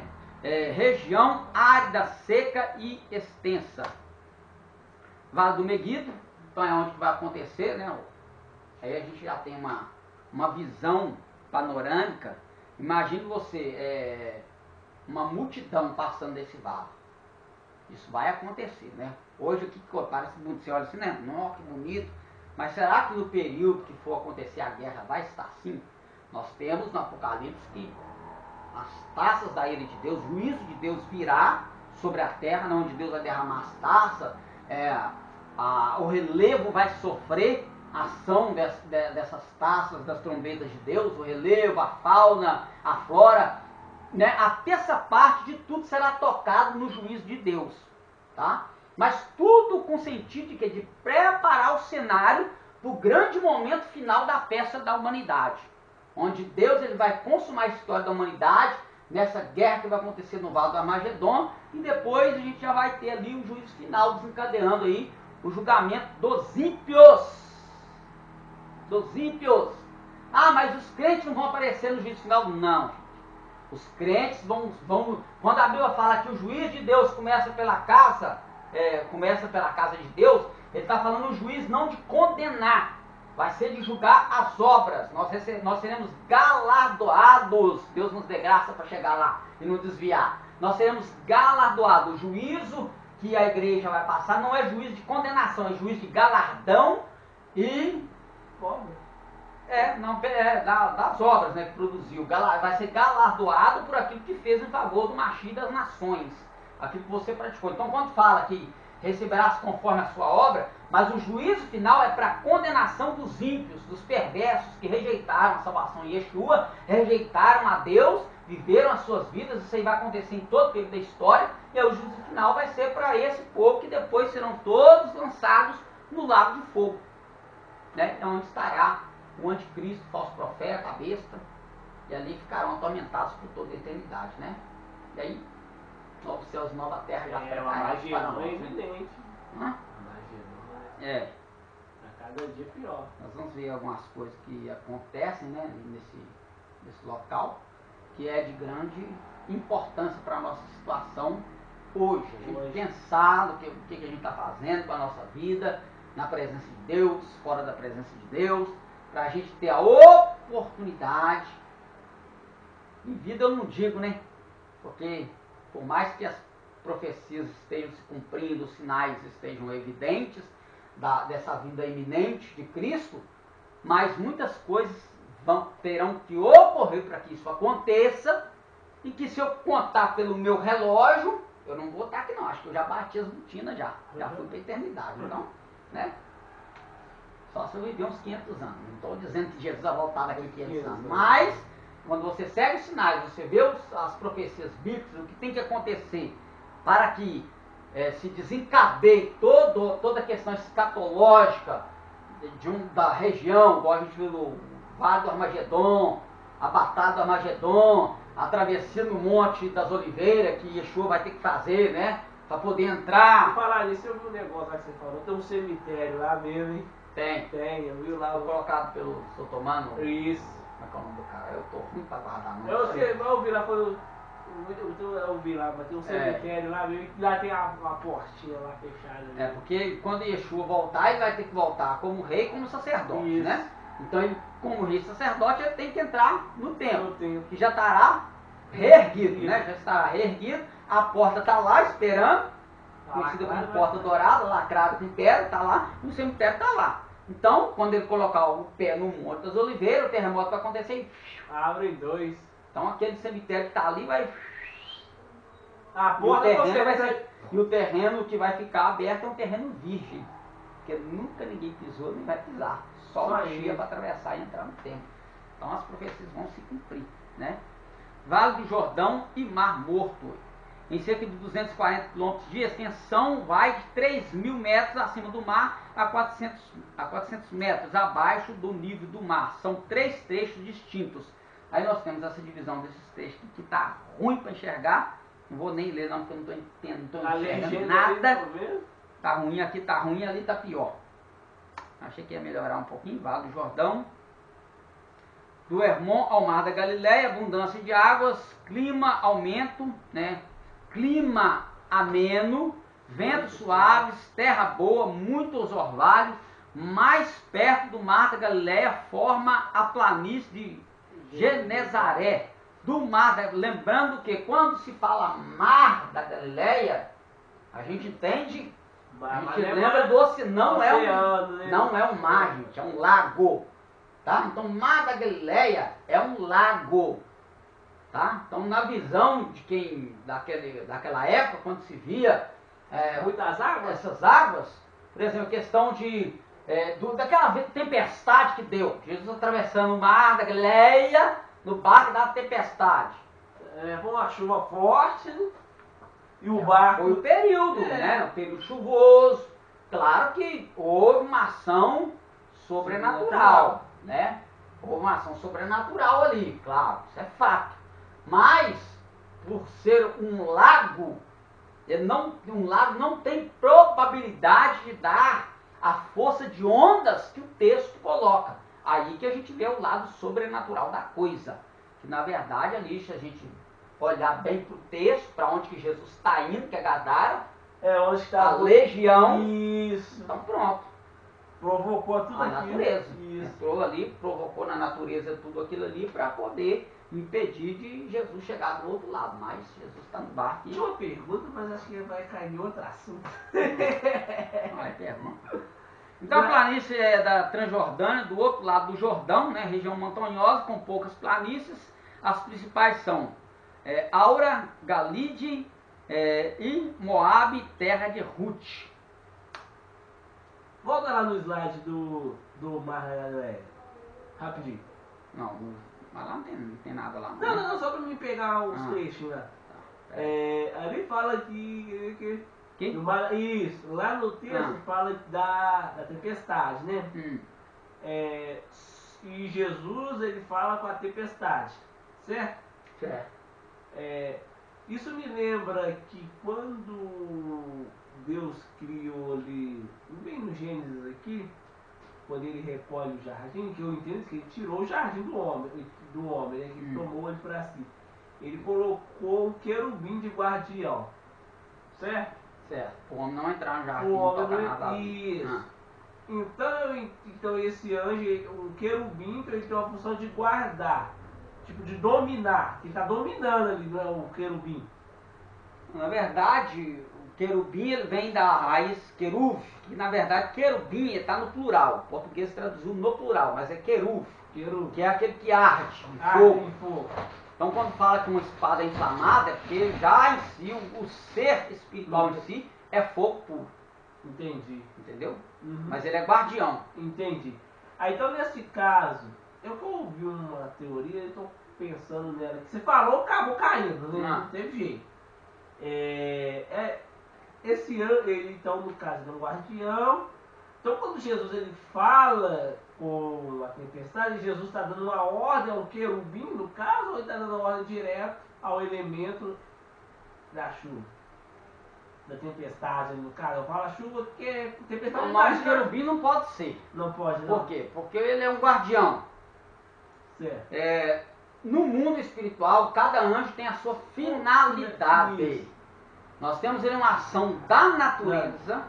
região árida, seca e extensa. Vale do Meguido, então é onde vai acontecer, né? Aí a gente já tem uma visão panorâmica. Imagine você, uma multidão passando desse vale. Isso vai acontecer, né? Hoje aqui parece bonito, você olha assim, né? Nossa, que bonito. Mas será que no período que for acontecer a guerra vai estar assim? Nós temos no Apocalipse que as taças da ira de Deus, o juízo de Deus virá sobre a terra, onde Deus vai derramar as taças, o relevo vai sofrer a ação dessas taças, das trombetas de Deus, o relevo, a fauna, a flora, né? A terça parte de tudo será tocado no juízo de Deus, tá? Mas tudo com sentido de quê? De preparar o cenário para o grande momento final da peça da humanidade, onde Deus ele vai consumar a história da humanidade, nessa guerra que vai acontecer no Vale do Armagedon, e depois a gente já vai ter ali o juízo final desencadeando aí o julgamento dos ímpios. Dos ímpios. Ah, mas os crentes não vão aparecer no juízo final? Não. Os crentes vão quando a Bíblia fala que o juízo de Deus começa pela casa de Deus, ele está falando o juízo não de condenar, vai ser de julgar as obras. Nós seremos galardoados. Deus nos dê graça para chegar lá e não desviar. Nós seremos galardoados. O juízo que a igreja vai passar não é juízo de condenação, é juízo de galardão e das obras, né, que produziu. Vai ser galardoado por aquilo que fez em favor do Machia das nações, aquilo que você praticou. Então quando fala que receberás conforme a sua obra, mas o juízo final é para a condenação dos ímpios, dos perversos que rejeitaram a salvação em Yeshua, rejeitaram a Deus, viveram as suas vidas. Isso aí vai acontecer em todo o período da história, e aí o juízo final vai ser para esse povo, que depois serão todos lançados no lago de fogo, né? É onde estará o anticristo, o falso profeta, a besta, e ali ficarão atormentados por toda a eternidade, né? E aí, novos céus, nova terra já preparados para nós. É evidente. A cada dia pior. Nós vamos ver algumas coisas que acontecem, né, nesse local, que é de grande importância para a nossa situação hoje. A gente pensar no que a gente está fazendo com a nossa vida, na presença de Deus, fora da presença de Deus, para a gente ter a oportunidade. Em vida eu não digo, né? Porque por mais que as profecias estejam se cumprindo, os sinais estejam evidentes dessa vinda iminente de Cristo, mas muitas coisas terão que ocorrer para que isso aconteça, e que se eu contar pelo meu relógio, eu não vou estar aqui não, acho que eu já bati as botinas já fui para a eternidade, então, né? Só se eu viver uns 500 anos, não estou dizendo que Jesus vai voltar daqui a 500 anos, mas quando você segue os sinais, você vê as profecias bíblicas, o que tem que acontecer para que se desencadeie toda a questão escatológica da região, igual a gente viu no Vale do Armagedon, a Batalha do Armagedon, a travessia no Monte das Oliveiras, que Yeshua vai ter que fazer, né? Para poder entrar. Falar nisso, eu vi um negócio lá que você falou, tem um cemitério lá mesmo, hein? Tem, eu vi lá. Foi colocado pelo Sotomano. Isso. Como é que é o nome do cara? Eu tô ruim pra guardar, não. Eu vi lá quando Eu vi lá, mas tem um cemitério lá, e lá tem a portinha lá fechada. É, porque quando Yeshua voltar, ele vai ter que voltar como rei e como sacerdote, Isso. né? Então, ele, como rei e sacerdote, ele tem que entrar no templo, No templo. que já estará reerguido, né? Já estará reerguido, a porta está lá esperando, conhecida como porta dourada, lacrada com pedra, está lá, o cemitério está lá. Então, quando ele colocar o pé no Monte das Oliveiras, o terremoto vai acontecer e Abre dois. então aquele cemitério que está ali vai... A E o, porta terreno você vai vai ser- e o terreno que vai ficar aberto é um terreno virgem, porque nunca ninguém pisou nem vai pisar. Só Só uma ele. chia para atravessar e entrar no templo. Então as profecias vão se cumprir, né? Vale do Jordão e Mar Morto. Em cerca de 240 km de extensão, vai de 3.000 metros acima do mar a 400 metros abaixo do nível do mar. São 3 trechos distintos. Aí nós temos essa divisão desses trechos que está ruim para enxergar. Não vou nem ler não, porque eu não estou entendendo, não A estou enxergando legenda nada. tá vendo? Tá ruim aqui, tá ruim, ali tá pior. Achei que ia melhorar um pouquinho. Vale do Jordão. Do Hermon ao Mar da Galileia, abundância de águas, clima, aumento, né? Clima ameno, ventos suaves, terra boa, muitos orvalhos. Mais perto do Mar da Galileia forma a planície de Genezaré. Do Mar da... Lembrando que quando se fala Mar da Galileia, a gente entende, a Mas gente é lembra mar- do oceano, não é oceano, né? não é um mar, gente, é um lago, tá? Então, Mar da Galileia é um lago, tá? Então, na visão de quem, daquela época, quando se via Muitas águas? essas águas, por exemplo, a questão daquela tempestade que deu, Jesus atravessando o Mar da Galileia no barco da tempestade. Foi uma chuva forte, né? E o barco. Foi o período, né? O período chuvoso. Claro que houve uma ação sobrenatural, né? Houve uma ação sobrenatural ali, claro, isso é fato. Mas, por ser um lago não tem probabilidade de dar a força de ondas que o texto coloca. Aí que a gente vê o lado sobrenatural da coisa. Que na verdade ali, se a gente olhar bem para o texto, para onde que Jesus está indo, que é Gadara, Onde está a legião, Isso. então pronto. Provocou tudo A aquilo. natureza. Isso. Entrou ali, provocou na natureza tudo aquilo ali para poder impedir de Jesus chegar do outro lado. Mas Jesus está no barco e Tinha uma pergunta, mas acho que vai cair em outro assunto. não é pergunta. Então a planície é da Transjordânia, do outro lado do Jordão, né, região montanhosa com poucas planícies. As principais são Aura, Galide e Moabe, terra de Ruth. Volta lá no slide do Mar da Galileia. Rapidinho. Não, mas lá não tem nada lá. Não, não, só pra mim pegar os Ah. trechos lá. Tá. Ali fala que Que? no mar- isso, lá no texto fala da tempestade, né? E Jesus ele fala com a tempestade, certo? Certo. Isso me lembra que quando Deus criou ali, bem no Gênesis aqui, quando ele recolhe o jardim, que eu entendo que ele tirou o jardim do homem, né, que ele tomou ele para si. Ele colocou um querubim de guardião, certo? Certo. O homem não entrar no jardim, O não homem toca não- nada lá. isso. Então esse anjo, o querubim, então, ele tem uma função de guardar, tipo de dominar, que está dominando ali, não é o querubim. Na verdade, o querubim ele vem da raiz queruv, que na verdade querubim está no plural. O português traduziu no plural, mas é queruv, Querubim. que é aquele que arde, de Ah, fogo. tem fogo. Então quando fala que uma espada é inflamada, é porque já em si, o ser espiritual em si, é fogo puro, Entendi. entendeu? Uhum. Mas ele é guardião. Entendi. Aí então nesse caso, eu ouvi uma teoria, eu estou pensando nela, que você falou, acabou caindo, né? Não. Não teve jeito. Esse ano, ele então no caso é um guardião. Então quando Jesus ele fala com a tempestade, Jesus está dando uma ordem ao querubim, no caso, ou ele está dando uma ordem direto ao elemento da chuva? Da tempestade, no caso. Eu falo a chuva porque tempestade Mas o imagina- querubim não pode ser. Não pode, não. Por quê? Porque ele é um guardião. Certo. no mundo espiritual, cada anjo tem a sua finalidade. Isso. Nós temos ele uma ação da natureza,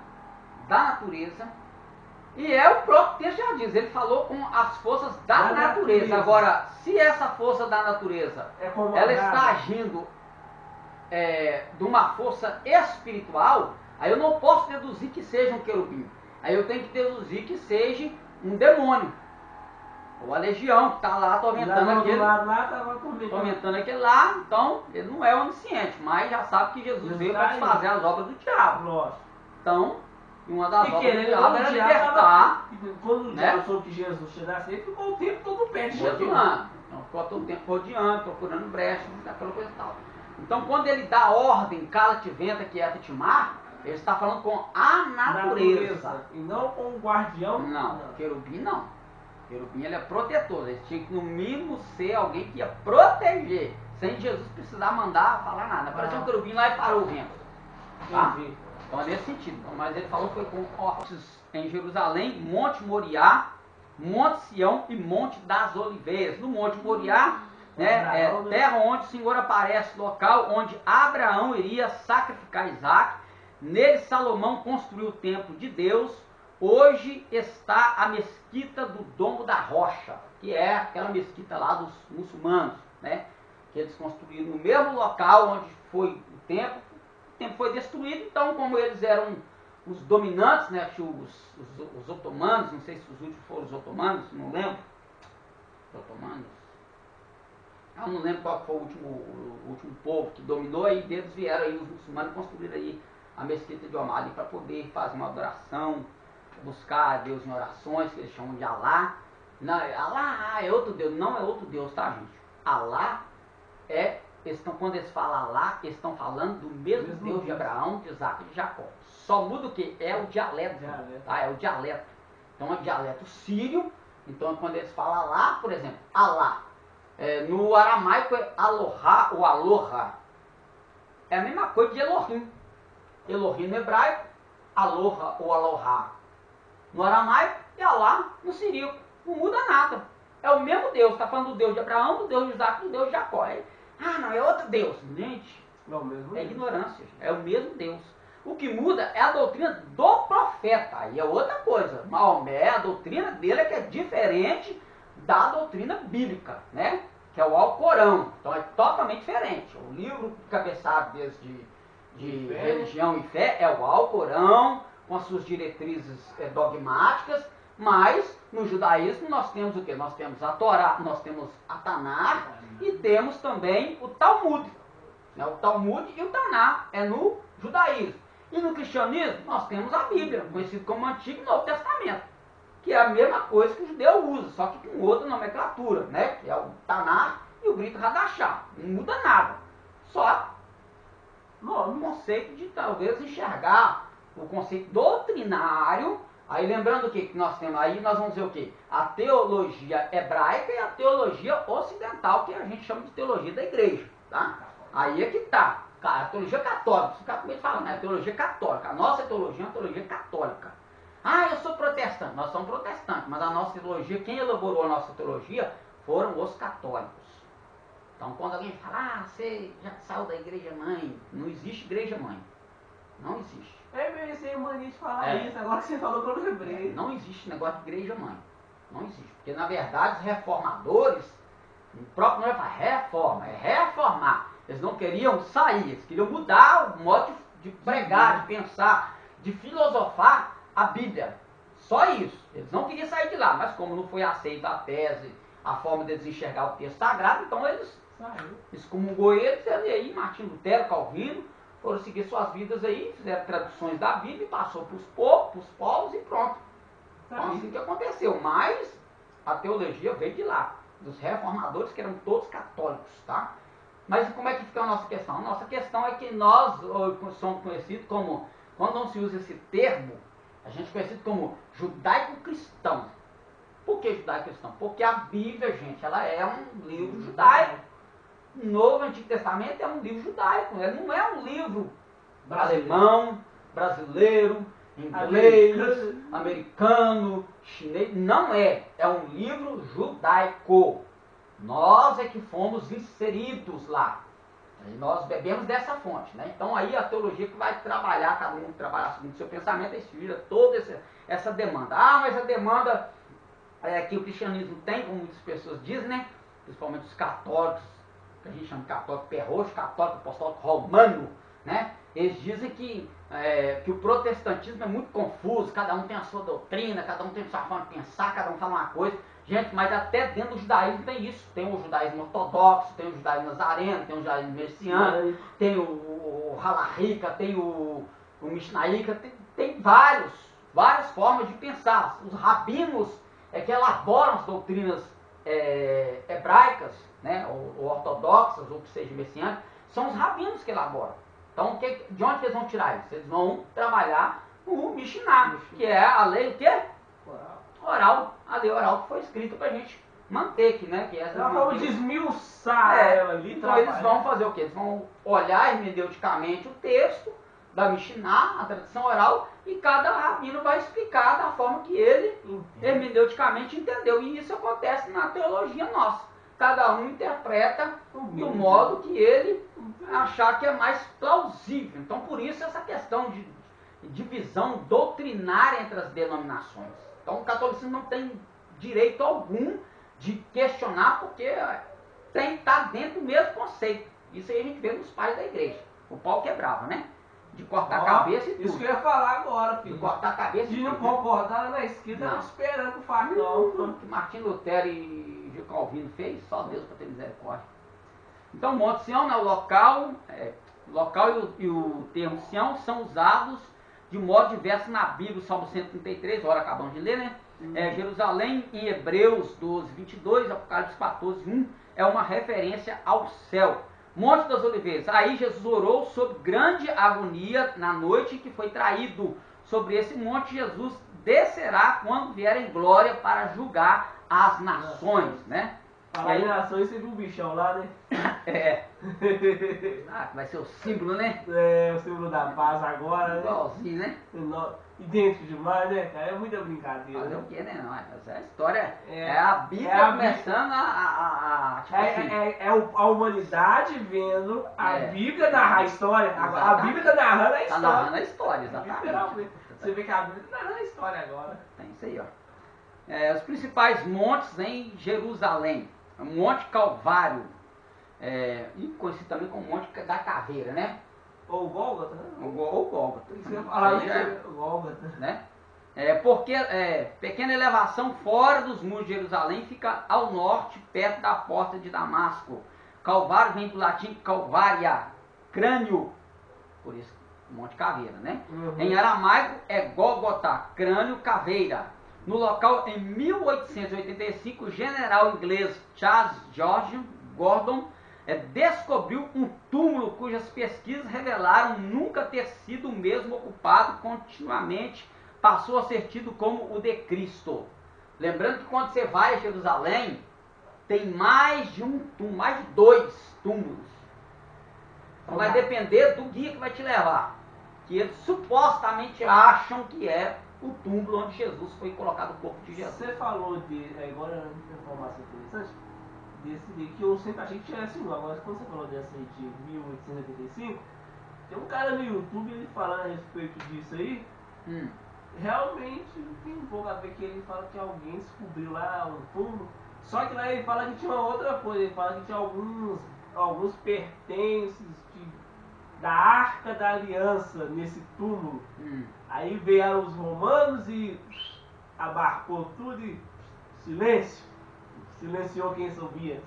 e é o próprio texto já diz, ele falou com as forças da natureza. Agora, se essa força da natureza, É como ela está agindo de uma força espiritual, aí eu não posso deduzir que seja um querubim. Aí eu tenho que deduzir que seja um demônio. Ou a legião que está lá atormentando aquele lá, então ele não é onisciente, mas já sabe que Jesus veio para desfazer as obras do diabo. Lógico. Então, uma das E obras do querendo diabo era libertar. Quando o né? diabo soube que Jesus tinha nascido, ele ficou o tempo todo perto de Jesus. Rodeando. Então ficou todo o tempo rodeando, procurando brecha, aquela coisa e tal. Então quando ele dá ordem, cala-te, venta, quieta, te mar, ele está falando com a natureza. E não com o guardião. Não, querubim não. Querubim ele é protetor, ele tinha que no mínimo ser alguém que ia proteger, sem Jesus precisar mandar falar nada. Apareceu um querubim lá e parou o vento. Tá? Então é nesse sentido. Mas ele falou que foi com ortes em Jerusalém, Monte Moriá, Monte Sião e Monte das Oliveiras. No Monte Moriá, né, é terra onde o Senhor aparece, local onde Abraão iria sacrificar Isaac. Nele Salomão construiu o templo de Deus. Hoje está a mesquita do Domo da Rocha, que é aquela mesquita lá dos muçulmanos, né? Que eles construíram no mesmo local onde foi o templo foi destruído. Então, como eles eram os dominantes, né? Os otomanos, não sei se os últimos foram os otomanos, não lembro. Os otomanos. Eu não lembro qual foi o último povo que dominou, aí deles vieram aí os muçulmanos construíram aí a mesquita de Omar ali para poder fazer uma adoração, buscar a Deus em orações, que eles chamam de Alá. Não, Alá é outro Deus, não é outro Deus, tá, gente? Alá quando eles falam Alá, eles estão falando do mesmo Deus de Abraão, de Isaac e de Jacó. Só muda o que? É o dialeto. Tá? É o dialeto. Então é o dialeto sírio. Então quando eles falam Alá, por exemplo, Alá. No aramaico é Aloha ou Aloha. É a mesma coisa de Elohim. Elohim no hebraico, Aloha ou Aloha. No aramaico e Alá no siríaco. Não muda nada. É o mesmo Deus. Está falando do Deus de Abraão, do Deus de Isaac, do Deus de Jacó. Não, é outro Deus. Gente, é ignorância. É o mesmo Deus. O que muda é a doutrina do profeta. Aí é outra coisa. Maomé, a doutrina dele é que é diferente da doutrina bíblica, né? Que é o Alcorão. Então é totalmente diferente. O livro cabeçado desde de religião e fé é o Alcorão, com as suas diretrizes dogmáticas, mas no judaísmo nós temos o quê? Nós temos a Torá, nós temos a Taná e temos também o Talmud. Né? O Talmud e o Taná é no judaísmo. E no cristianismo nós temos a Bíblia, conhecido como Antigo e Novo Testamento, que é a mesma coisa que o judeu usa, só que com outra nomenclatura, né? Que é o Taná e o Brit Hadashah. Não muda nada. Só no conceito de talvez enxergar o conceito doutrinário. Aí lembrando o que nós temos aí, nós vamos dizer o que? A teologia hebraica e a teologia ocidental, que a gente chama de teologia da igreja, tá? Aí é que tá. A teologia católica, você acabou de falar, né? A teologia católica. A nossa teologia é uma teologia católica. Eu sou protestante. Nós somos protestantes, mas a nossa teologia, quem elaborou a nossa teologia foram os católicos. Então, quando alguém fala, você já saiu da igreja mãe, não existe igreja mãe. Não existe. Eu tenho mania de falar isso, agora que você falou que eu lembrei. Não existe negócio de igreja mãe. Não existe. Porque, na verdade, os reformadores, o próprio nome fala reforma, é reformar. Eles não queriam sair, eles queriam mudar o modo de pregar, de pensar, de filosofar a Bíblia. Só isso. Eles não queriam sair de lá, mas como não foi aceita a tese, a forma deles enxergar o texto sagrado, então eles excomungou eles, e aí Martinho Lutero, Calvino, foram seguir suas vidas aí, fizeram traduções da Bíblia, passou para os povos e pronto. Então assim que aconteceu. Mas a teologia veio de lá, dos reformadores que eram todos católicos, tá? Mas como é que fica a nossa questão? A nossa questão é que nós somos conhecidos como, quando não se usa esse termo, a gente é conhecido como judaico-cristão. Por que judaico-cristão? Porque a Bíblia, gente, ela é um livro judaico. O Novo Antigo Testamento é um livro judaico, ele não é um livro alemão, brasileiro, inglês, americano, chinês, não é. É um livro judaico. Nós é que fomos inseridos lá. E nós bebemos dessa fonte, né? Então aí a teologia que vai trabalhar, cada um trabalhar segundo o seu pensamento, aí se vira toda essa demanda. Ah, mas a demanda que o cristianismo tem, como muitas pessoas dizem, né? Principalmente os católicos, que a gente chama de católico perroxo, católico apostólico romano, né? Eles dizem que o protestantismo é muito confuso, cada um tem a sua doutrina, cada um tem a sua forma de pensar, cada um fala uma coisa. Gente, mas até dentro do judaísmo tem isso. Tem o judaísmo ortodoxo, tem o judaísmo nazareno, tem o judaísmo messiânico, tem o halarrica, tem o mishnaica, tem várias formas de pensar. Os rabinos que elaboram as doutrinas hebraicas, né, ou ortodoxas, ou que seja messiânicas, são os rabinos que elaboram. Então, de onde eles vão tirar isso? Eles vão trabalhar o Mishnah, que é a lei o quê? Oral. A lei oral que foi escrita pra gente manter aqui, né? Que essa vamos desmiuçar ela ali. Então eles vão fazer o quê? Eles vão olhar hermeneuticamente o texto da Mishnah, a tradição oral, e cada rabino vai explicar da forma que ele hermeneuticamente entendeu. E isso acontece na teologia nossa. Cada um interpreta do modo que ele achar que é mais plausível. Então, por isso, essa questão de divisão doutrinária entre as denominações. Então, o catolicismo não tem direito algum de questionar, porque está dentro do mesmo conceito. Isso aí a gente vê nos pais da igreja. O pau quebrava, né? De cortar a cabeça e tudo. Isso que eu ia falar agora, filho. De cortar a cabeça de e não tudo. concordar na esquerda, não esperando o facão. O que Martim Lutero e Gil Calvino fez, só Deus para ter misericórdia. Então, o Monte Sião, né, o local e o termo Sião são usados de modo diverso na Bíblia, o Salmo 133, agora acabamos de ler, né? Jerusalém, em Hebreus 12, 22, Apocalipse 14, 1, é uma referência ao céu. Monte das Oliveiras, aí Jesus orou sob grande agonia na noite em que foi traído. Sobre esse monte Jesus descerá quando vier em glória para julgar as nações, né? Falar em nações, você viu o bichão lá, né? Vai ser o símbolo, né? O símbolo da paz agora, né? Igualzinho, né? Idêntico demais, né, cara? É muita brincadeira. Fazer Né? o quê, né? Não, essa é a história. É a Bíblia começando a humanidade vendo a Bíblia narrar a história. A Bíblia está narrando a história. Está narrando a história, exatamente. Literalmente. Você vê que a Bíblia está narrando a história agora. Tem isso aí, ó. Os principais montes em Jerusalém. O Monte Calvário. E conhecido também como Monte da Caveira, né? Ou o Gólgota, né? Ou Gólgota. O Gólgota. Né? Porque pequena elevação fora dos muros de Jerusalém, fica ao norte, perto da porta de Damasco. Calvário vem do latim calvaria, crânio, por isso Monte Caveira, né? Em aramaico é Gólgota, crânio, caveira. No local, em 1885, o general inglês Charles George Gordon descobriu um túmulo cujas pesquisas revelaram nunca ter sido o mesmo ocupado continuamente, passou a ser tido como o de Cristo. Lembrando que quando você vai a Jerusalém, tem mais de mais de 2 túmulos. Então vai depender do guia que vai te levar. Que eles supostamente acham que é o túmulo onde Jesus foi colocado, o corpo de Jesus. Você falou agora uma informação interessante, desse que eu sempre achei que tinha S1. Agora, quando você falou dessa aí de 1885, tem um cara no YouTube ele falando a respeito disso aí. Realmente tem um pouco a ver que ele fala que alguém descobriu lá um túmulo. Só que lá ele fala que tinha uma outra coisa. Ele fala que tinha alguns pertences da Arca da Aliança nesse túmulo. Aí vieram os romanos e abarcou tudo e silêncio. Silenciou quem sabia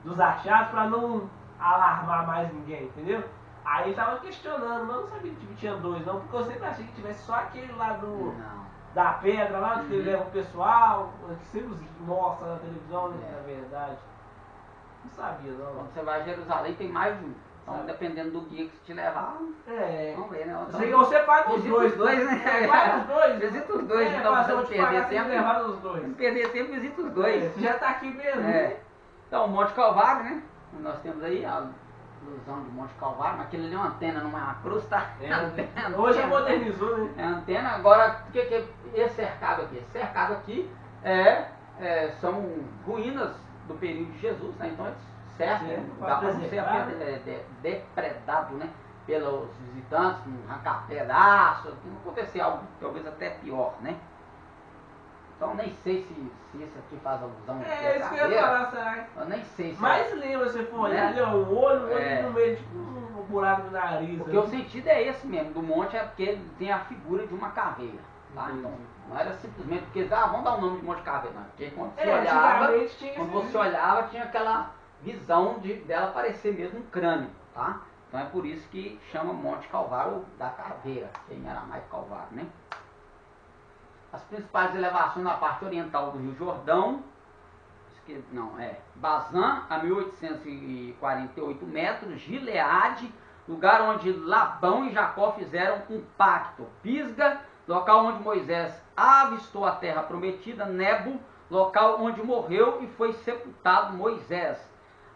dos achados para não alarmar mais ninguém, entendeu? Aí ele tava questionando, mas eu não sabia que tinha 2 não, porque eu sempre achei que tivesse só aquele lá da pedra lá, onde ele leva o pessoal, que sempre mostra na televisão, na verdade. Não sabia não. Quando você vai a Jerusalém tem mais de um. Então, dependendo do guia que te levar, vamos ver, né? Então, você paga os dois, né? Paga os dois. Visita os dois, então você não perder tempo. Não perder tempo, visita os dois. Você já está aqui mesmo. Então, o Monte Calvário, né? Nós temos aí a ilusão do Monte Calvário, mas aquilo ali é uma antena, não é uma cruz, tá? Hoje modernizou, né? É antena. Agora, o que é esse cercado aqui? Esse cercado aqui são ruínas do período de Jesus, né? Então eles cercam, Certo, dá pra para não ser preservar, depredado, né? Pelos visitantes, não arrancar pedaços, não acontecer algo talvez até pior, né? Então nem sei se esse aqui faz alusão É isso que eu ia falar, sabe? Eu nem sei se Mas lembra, se for olhar Né? ali, ó, o olho É. no meio, tipo um buraco no nariz. porque o sentido é esse mesmo, do monte é porque ele tem a figura de uma caveira. Tá? Então, não era simplesmente porque vamos dar o nome de Monte Caveira, não. Porque quando você olhava, antigamente tinha quando esse- você olhava, tinha aquela visão dela parecer mesmo um crânio, tá? Então é por isso que chama Monte Calvário da Caveira, que em aramaico Calvário, né? As principais elevações na parte oriental do Rio Jordão, Bazã, a 1848 metros, Gileade, lugar onde Labão e Jacó fizeram um pacto, Pisga, local onde Moisés avistou a terra prometida, Nebo, local onde morreu e foi sepultado Moisés,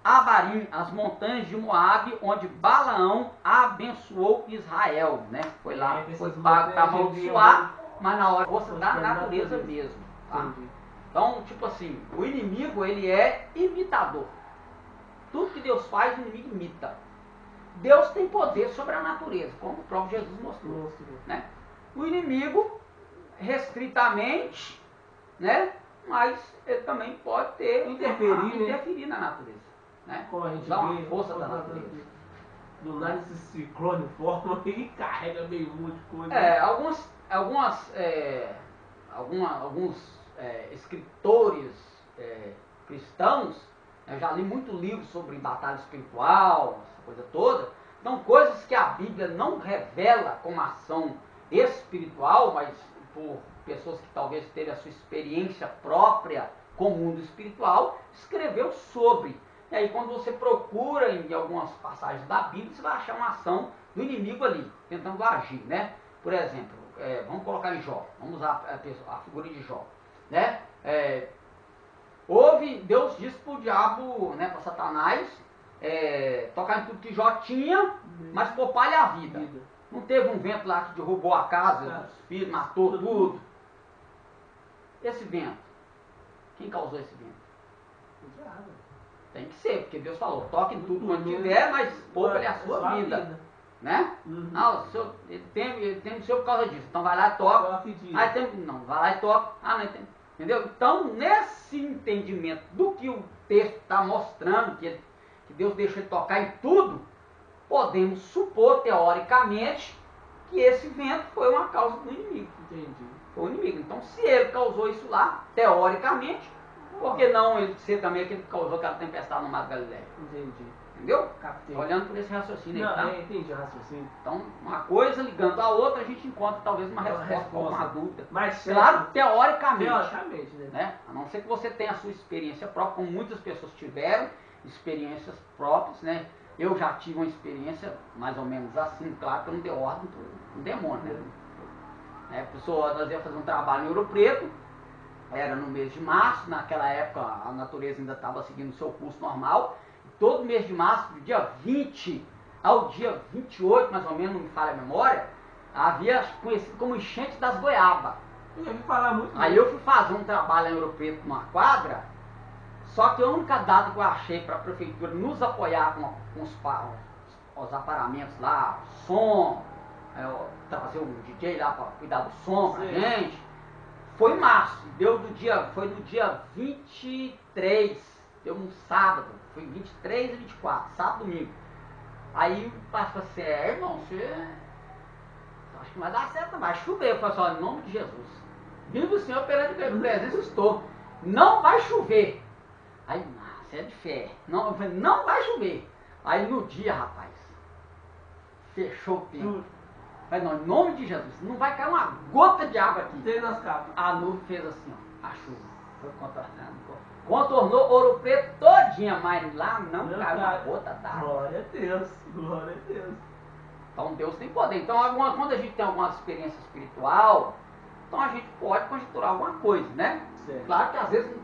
Abarim, as montanhas de Moabe, onde Balaão abençoou Israel, né? Foi lá, essas foi pago para montanhas de amaldiçoar, mas na hora força da da natureza natureza. mesmo, tá? Entendi. Então, tipo assim, o inimigo, ele é imitador. Tudo que Deus faz, o inimigo imita. Deus tem poder sobre a natureza, como o próprio Jesus mostrou. Né? O inimigo, restritamente, né? Mas ele também pode ter interferir na natureza. Né? Como a gente Usar uma vê, força da natureza. Do nada esse ciclone forma e carrega meio monte de coisa. Alguns escritores cristãos, eu já li muito livro sobre batalha espiritual, essa coisa toda. Então, coisas que a Bíblia não revela como ação espiritual, mas por pessoas que talvez tenham a sua experiência própria com o mundo espiritual, escreveu sobre. E aí, quando você procura em algumas passagens da Bíblia, você vai achar uma ação do inimigo ali, tentando agir, né? Por exemplo, vamos colocar em Jó, vamos usar a figura de Jó, né? Deus disse para o diabo, né, para Satanás, tocar em tudo que Jó tinha, mas poupar-lhe a vida. Não teve um vento lá que derrubou a casa, os filhos, matou tudo. Esse vento, quem causou esse vento? Tem que ser, porque Deus falou, toque em tudo quando tiver, mas poupa-lhe a sua vida. Né? Uhum. Ele tem o seu por causa disso. Então vai lá e toca. Não, vai lá e toca. Não tem. Entendeu? Então, nesse entendimento do que o texto está mostrando, que Deus deixa ele tocar em tudo, podemos supor, teoricamente, que esse vento foi uma causa do inimigo. Entendi. Foi o inimigo. Então, se ele causou isso lá, teoricamente, por que não ele ser também aquele que causou aquela tempestade no Mar da Galileia? Entendi. Entendeu? Captei. Olhando por esse raciocínio Não, aí, tá? entendi o raciocínio. Então, uma coisa ligando a outra, a gente encontra talvez uma resposta para uma dúvida. Mas Claro, teoricamente. Teoricamente, né? Né? A não ser que você tenha a sua experiência própria, como muitas pessoas tiveram experiências próprias, né? Eu já tive uma experiência mais ou menos assim, claro que eu não dei ordem para um demônio, né? Nós íamos fazer um trabalho em Ouro Preto, era no mês de março, naquela época a natureza ainda estava seguindo o seu curso normal. Todo mês de março, do dia 20 ao dia 28, mais ou menos, não me falha a memória, havia conhecido como enchente das goiabas. Eu já ouvi falar muito. Aí eu fui fazer um trabalho em Ouro Preto numa quadra, só que a única data que eu achei para a prefeitura nos apoiar com os aparamentos lá, som, trazer um DJ lá para cuidar do som pra gente, foi em março, foi no dia 23, deu um sábado, foi 23 e 24, sábado e domingo. Aí o pastor falou assim, irmão, você acho que não vai dar certo, não vai chover. Eu falei assim, em nome de Jesus, viva o Senhor perante a presença estou, não vai chover. Aí, você é de fé, não, eu falei, não vai chover. Aí no dia, rapaz, fechou o tempo. Mas não, em nome de Jesus, não vai cair uma gota de água aqui. Tem nas capas. A nuvem fez assim, ó, a chuva foi contornou Ouro Preto todinha, mas lá não caiu uma gota d'água. Glória a Deus, glória a Deus. Então Deus tem poder. Então quando a gente tem alguma experiência espiritual, então a gente pode conjecturar alguma coisa, né? Certo. Claro que às vezes,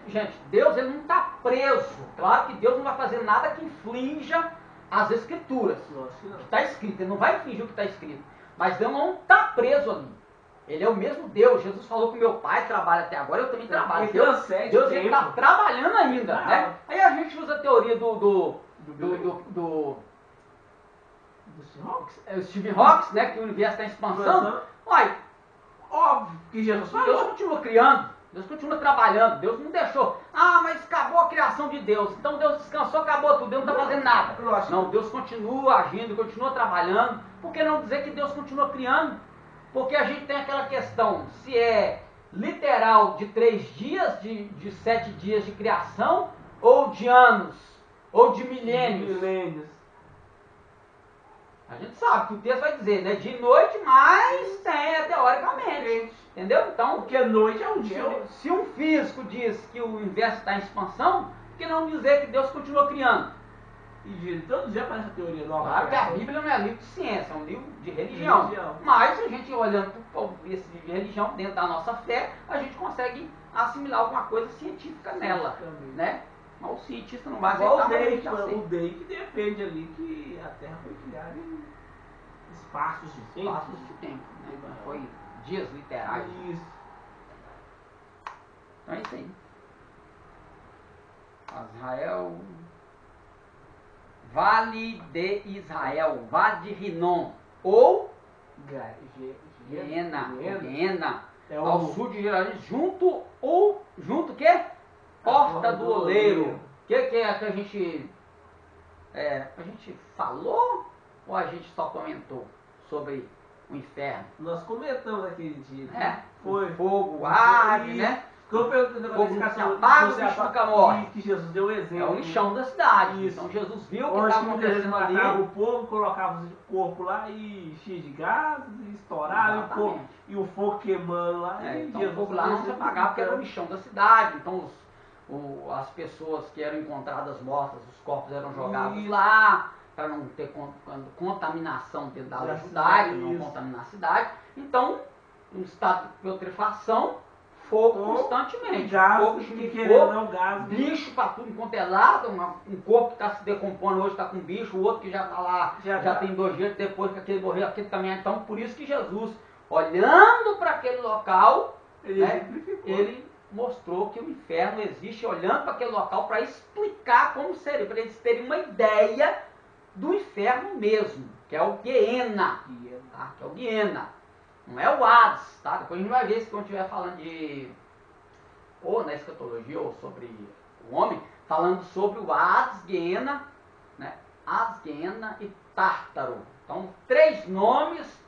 gente, Deus ele não está preso. Claro que Deus não vai fazer nada que inflinja as escrituras. Nossa, não. Que está escrito, ele não vai infringir o que está escrito. Mas Deus não está preso ali. Ele é o mesmo Deus. Jesus falou que meu pai trabalha até agora, eu também trabalho. Ele transcende Deus tempo. está trabalhando ainda, Ah. né? Aí a gente usa a teoria do Stephen Hawking, né? Que o universo está em expansão. Uai, Óbvio que Jesus Deus falou. continua criando, Deus continua trabalhando, Deus não deixou. Ah, mas acabou a criação de Deus, então Deus descansou, acabou tudo, Deus não está fazendo nada. Lógico. Não, Deus continua agindo, continua trabalhando. Por que não dizer que Deus continua criando? Porque a gente tem aquela questão, se é literal de 3 dias, de 7 dias de criação, ou de anos, ou de milênios. A gente sabe que o texto vai dizer, né? De noite, mas tem teoricamente. Entendeu? Então, Porque noite é um dia. se um físico diz que o universo está em expansão, por que não dizer que Deus continua criando? E todo dia aparece a teoria nova. Claro que a Bíblia não é livro de ciência, é um livro de religião. Religião. Mas a gente olhando para esse livro de religião, dentro da nossa fé, a gente consegue assimilar alguma coisa científica nela. Né? Mas o cientista não vai Igual aceitar, o mas a Day, gente aceita. o Day que defende ali que a Terra foi criada em espaços de tempo. Passos de tempo, né? Foi dias literais. Isso. Então é isso aí. Israel. Vale de Israel, Vale de Rinom, ou Guiena, É ao o sul de Jerusalém, junto o quê? Porta do Oleiro. O que é que a gente falou ou a gente só comentou sobre o inferno? Nós comentamos aquele dia. É? Foi. Fogo, arde, né? Ficou perguntando Fogo não se apaga, o bicho nunca morre. que Jesus deu É exemplo. o lixão da cidade. Isso. Então Jesus viu o que Onde estava que muitas vezes acontecendo matava ali. o povo, colocava o corpo lá e cheio de gases, e estourava Exatamente. e o fogo queimando lá. e Então Jesus o fogo lá não se apagava porque era o lixão da cidade. Então as pessoas que eram encontradas mortas, os corpos eram jogados Isso. lá, para não ter contaminação dentro da Da cidade, cidade, não isso. contaminar a cidade. Então, um estado de putrefação, fogo Fogo, constantemente. Gás, Fogo, que fogo, querendo ou não, gás. bicho para tudo quanto é lado, um corpo que está se decompondo hoje está com bicho, o outro que já está lá, já Já tem 2 dias depois que aquele morreu, aquele também. Então, por isso que Jesus, olhando para aquele local, Ele né, exemplificou. ele mostrou que o inferno existe, olhando para aquele local para explicar como seria, para eles terem uma ideia do inferno mesmo, que é o Guiena, tá? Que é o Guiena, não é o Hades, tá? Depois a gente vai ver se quando estiver falando de, ou na escatologia, ou sobre o homem, falando sobre o Hades, Guiena, né? Hades, Guiena e Tártaro. Então, 3 nomes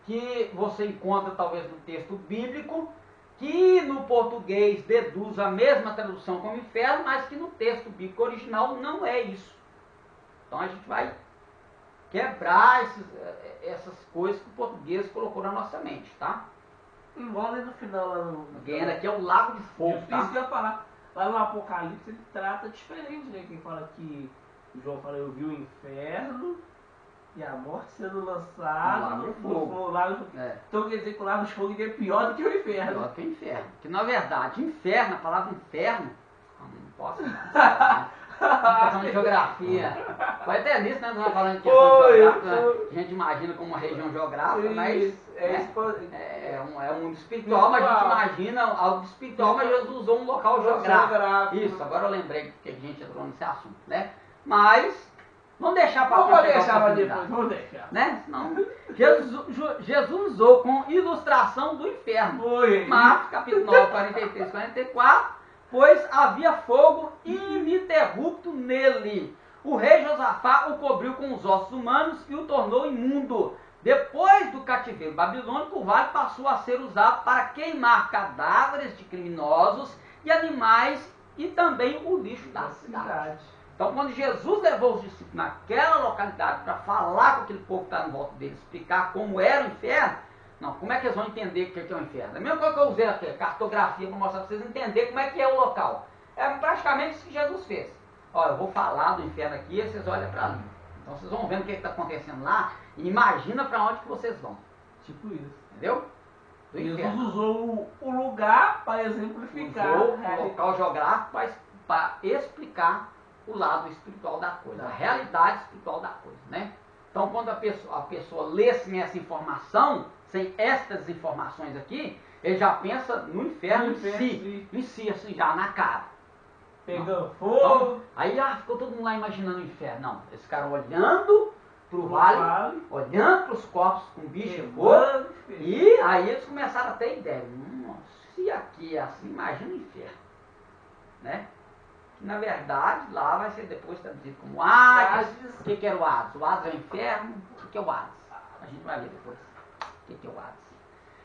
que você encontra talvez no texto bíblico, que no português deduz a mesma tradução como inferno, mas que no texto bíblico original não é isso. Então a gente vai quebrar essas coisas que o português colocou na nossa mente, tá? Igual ali no final lá no. Guiena aqui é o lago de fogo, Isso tá? que eu ia falar. Lá no Apocalipse ele trata diferente, né? Quem fala que o João fala, eu vi o inferno e a morte sendo lançada No lago de fogo. lago de fogo. É. Então quer dizer que o lago de fogo é pior do que o inferno. Pior que o inferno. Que na verdade, inferno, a palavra inferno, não posso falar. Falando de geografia. Foi até nisso, né? Nós estamos falando de questão Foi, geográfica, né? foi. A gente imagina como uma região geográfica, mas Isso, é um mundo espiritual, mas a gente imagina algo espiritual, mas Jesus usou um local geográfico. Isso, agora eu lembrei porque a gente entrou nesse assunto, né? Mas, vamos deixar para Vamos deixar pra depois, vamos deixar. né? Senão, Jesus usou com ilustração do inferno. Foi. Marcos, capítulo 9, 43, 44, pois havia fogo ininterrupto nele. O rei Josafá o cobriu com os ossos humanos e o tornou imundo. Depois do cativeiro babilônico, o vale passou a ser usado para queimar cadáveres de criminosos e animais e também o lixo da cidade. Então, quando Jesus levou os discípulos naquela localidade para falar com aquele povo que está em volta dele, explicar como era o inferno, não, como é que eles vão entender o que é o inferno? A mesma coisa que eu usei aqui, cartografia, para mostrar para vocês entenderem como é que é o local. É praticamente isso que Jesus fez. Olha, eu vou falar do inferno aqui e vocês olham para ali. Então, vocês vão vendo o que está acontecendo lá e imagina para onde que vocês vão. Tipo isso. Entendeu? Do Jesus inferno. usou o lugar para exemplificar. Usou a o realidade. local geográfico para explicar o lado espiritual da coisa, a realidade espiritual da coisa, né? Então, quando a pessoa lê assim, essa informação, sem estas informações aqui, ele já pensa no inferno em si, assim, já na cara. Pegando Então, fogo. aí ficou todo mundo lá imaginando o inferno. Não, esse cara olhando pro vale, olhando pros corpos com bicho e fogo, e aí eles começaram a ter ideia. Se aqui é assim, imagina o inferno. Né? Na verdade, lá vai ser depois traduzido como Hades. O que era o Hades? O Hades é o inferno. O que é o Hades? A gente vai ver depois. O que é o Hades?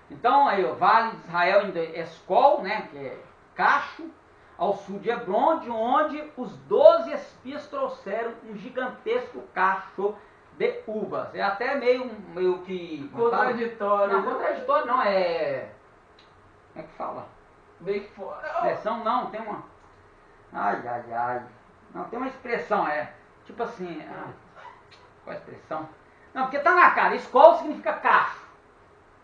Então, aí o Vale de Israel ainda é Escol, né? Que é cacho, ao sul de Hebron, de onde os 12 espias trouxeram um gigantesco cacho de uvas. É até meio que... Contraditório. Não, contraditório não, é... Como é que fala? Meio que fora. Expressão não, tem uma... Ai. Não, tem uma expressão, tipo assim... qual é a expressão? Não, porque tá na cara. Escol significa cacho.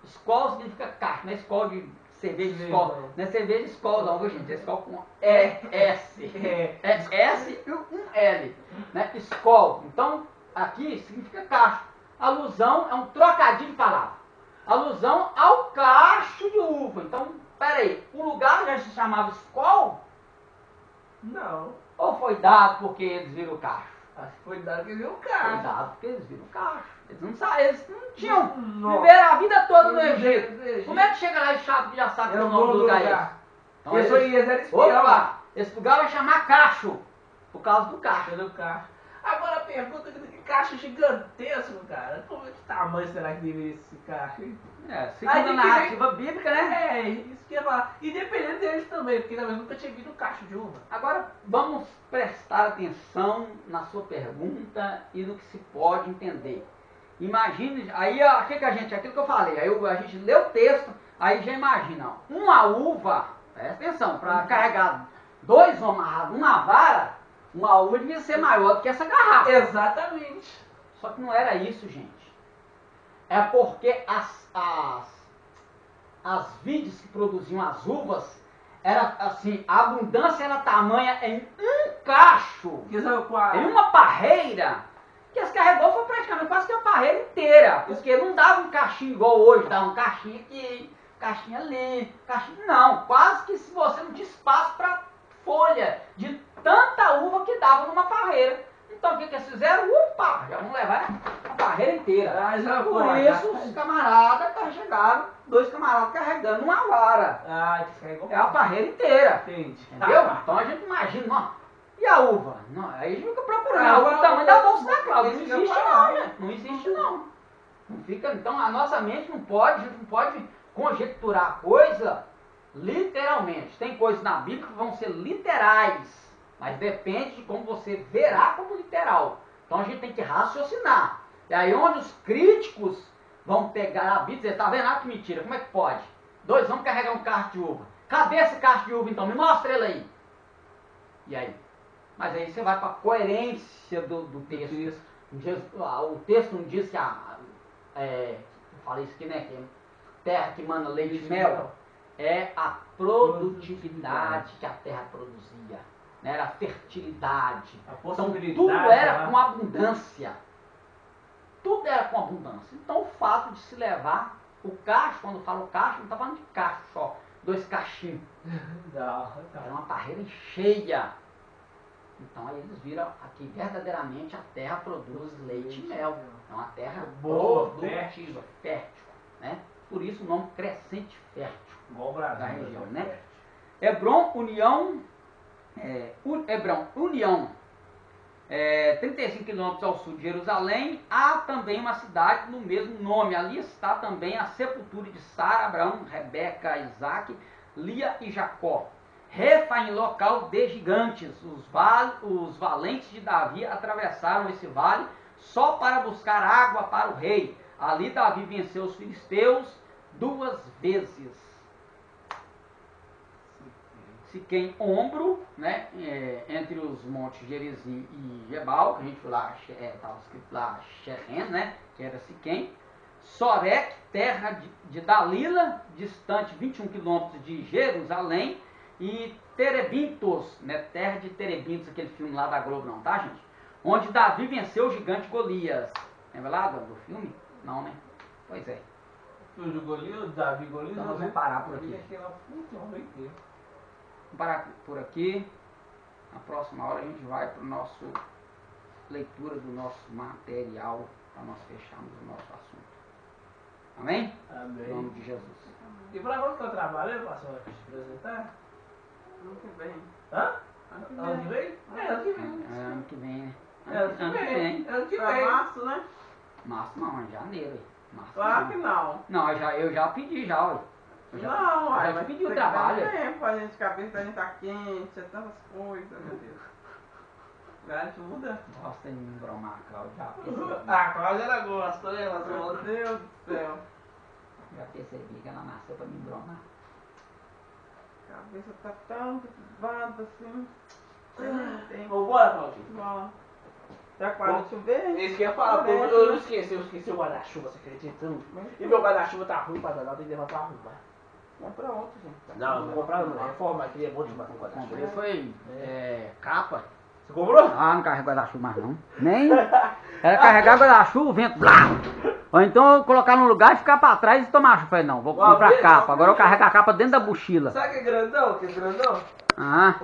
Escol significa cacho, não é escol de cerveja de escol. Não é cerveja de escol não, viu gente? É escol com E-S. É S e um L. Né? Escol. Então, aqui significa cacho. Alusão é um trocadilho de palavra. Alusão ao cacho de uva. Então, peraí, o lugar já se chamava Escol? Não. Ou foi dado porque eles viram o cacho? Acho que foi dado que ele viu o Foi cara. dado porque eles viram o cacho. Eles não tinham. Não. Viveram a vida toda no Egito. Como é que chega lá e já sabe Era o um nome bom do lugar? lugar. Então, Eu sou Ies, era espião. Opa, esse lugar vai chamar cacho. Por causa do cacho. Pelo cacho. Agora a pergunta que cacho gigantesco, cara. Como é que tamanho será que deveria esse cacho, hein? Segundo a narrativa bíblica, né? É, isso que eu ia falar. E dependendo deles também, porque talvez nunca tinha visto um cacho de uva. Agora vamos prestar atenção na sua pergunta e no que se pode entender. Imagine, aí aquilo que eu falei, aí a gente lê o texto, aí já imagina, uma uva, presta atenção, para carregar 2 homens amarrados numa vara, uma uva devia ser maior do que essa garrafa. Exatamente. Só que não era isso, gente. É porque as vides que produziam as uvas, era assim, a abundância era tamanha em um cacho, em uma parreira, que eles carregou foi praticamente quase que a parreira inteira, porque não dava um cachinho igual hoje, dava um cachinho aqui, cachinho ali, cachinho... Não, quase que se você não tinha espaço para folha, de tanta uva que dava numa parreira. Então o que eles fizeram? Opa, já vamos levar a parreira inteira. Por isso os camaradas chegaram, 2 camaradas carregando uma vara. Descarregou. É a parreira inteira. Entendi. Entendeu? Então a gente imagina, ó. E a uva? Não, aí a gente fica procurando o tamanho da bolsa da Cláudia. Não existe não, né? Não existe não. Não fica, então a nossa mente não pode conjecturar a coisa literalmente. Tem coisas na Bíblia que vão ser literais. Mas depende de como você verá como literal. Então a gente tem que raciocinar. E aí onde os críticos vão pegar a Bíblia e dizer, tá vendo? Ah, que mentira, como é que pode? 2 vamos carregar um cacho de uva. Cadê esse cacho de uva então? Me mostra ele aí. E aí? Mas aí você vai para a coerência do texto. O texto não diz que eu falei isso aqui, né? Que terra que manda leite e mel é a produtividade que a terra produzia. Era a fertilidade. Então tudo era com abundância. Tudo era com abundância. Então o fato de se levar o cacho, quando fala o cacho, não está falando de cacho só, 2 cachinhos. Era uma parreira cheia. Então aí eles viram aqui verdadeiramente a terra produz leite e mel. É uma terra boa, produtiva, fértil. Né? Por isso o nome crescente fértil. Igual o Brasil, da região. Né? Hebron, União... 35 quilômetros ao sul de Jerusalém, há também uma cidade no mesmo nome. Ali está também a sepultura de Sara, Abraão, Rebeca, Isaac, Lia e Jacó. Refaim, local de gigantes. Os valentes de Davi atravessaram esse vale só para buscar água para o rei. Ali Davi venceu os filisteus 2 vezes. Siquém, ombro, né, entre os montes Gerizim e Gebal, que a gente foi lá, estava escrito lá Shechem, né, que era Siquém. Sorek, terra de Dalila, distante 21 quilômetros de Jerusalém. E Terebintos, né, terra de Terebintos, aquele filme lá da Globo, não, tá, gente? Onde Davi venceu o gigante Golias. Lembra lá do filme? Não, né? Pois é. filho de Golias, Davi Golias, Então nós vamos parar por aqui. Ele é aquela puta, uma inteira. Vamos parar por aqui. Na próxima hora a gente vai para o nosso leitura do nosso material para nós fecharmos o nosso assunto. Amém? Amém. Em nome de Jesus. E pra quando que eu trabalho, pastor? Te apresentar? Ano que vem. Hã? Ano que Ano que vem. vem? É, ano que vem. É ano que vem, né? Ano que vem. Ano que Pra vem. março, né? Março não, é janeiro. Aí. Março Claro não. que não. Não, eu já pedi já, ué. Eu já- Não, eu ai, já vai pedi o ter que trabalho. dar tempo, a gente, a cabeça da gente tá quente, é tantas coisas, meu Deus. Me ajuda. Gosta de me embromar, Cláudio. Já percebi. Ah, Cláudia ela gosta, né? Ela Meu gosta. Deus do céu. Já percebi que ela nasceu pra me embromar. A cabeça tá tão perturbada assim. Tem. Vambora, Claudinho. Bom. Já quase chover? Esse que ia falar, porque eu não esqueci, eu esqueci o guarda-chuva, você acredita? E meu guarda-chuva tá ruim pra danar, tem que levar pra arrumar. Compra outro, gente. Não, não compraram não, reforma aqui é bom demais com Comprei guarda-chuva. foi capa. Você comprou? Ah, não carrega guarda-chuva mais não. Nem. Era carregar guarda-chuva, o vento. Blá! Ou então eu colocar no lugar e ficar pra trás e tomar chuva. Falei, não, vou comprar capa. Agora eu carrego a capa dentro da mochila. Sabe que é grandão? Que é grandão? Ah.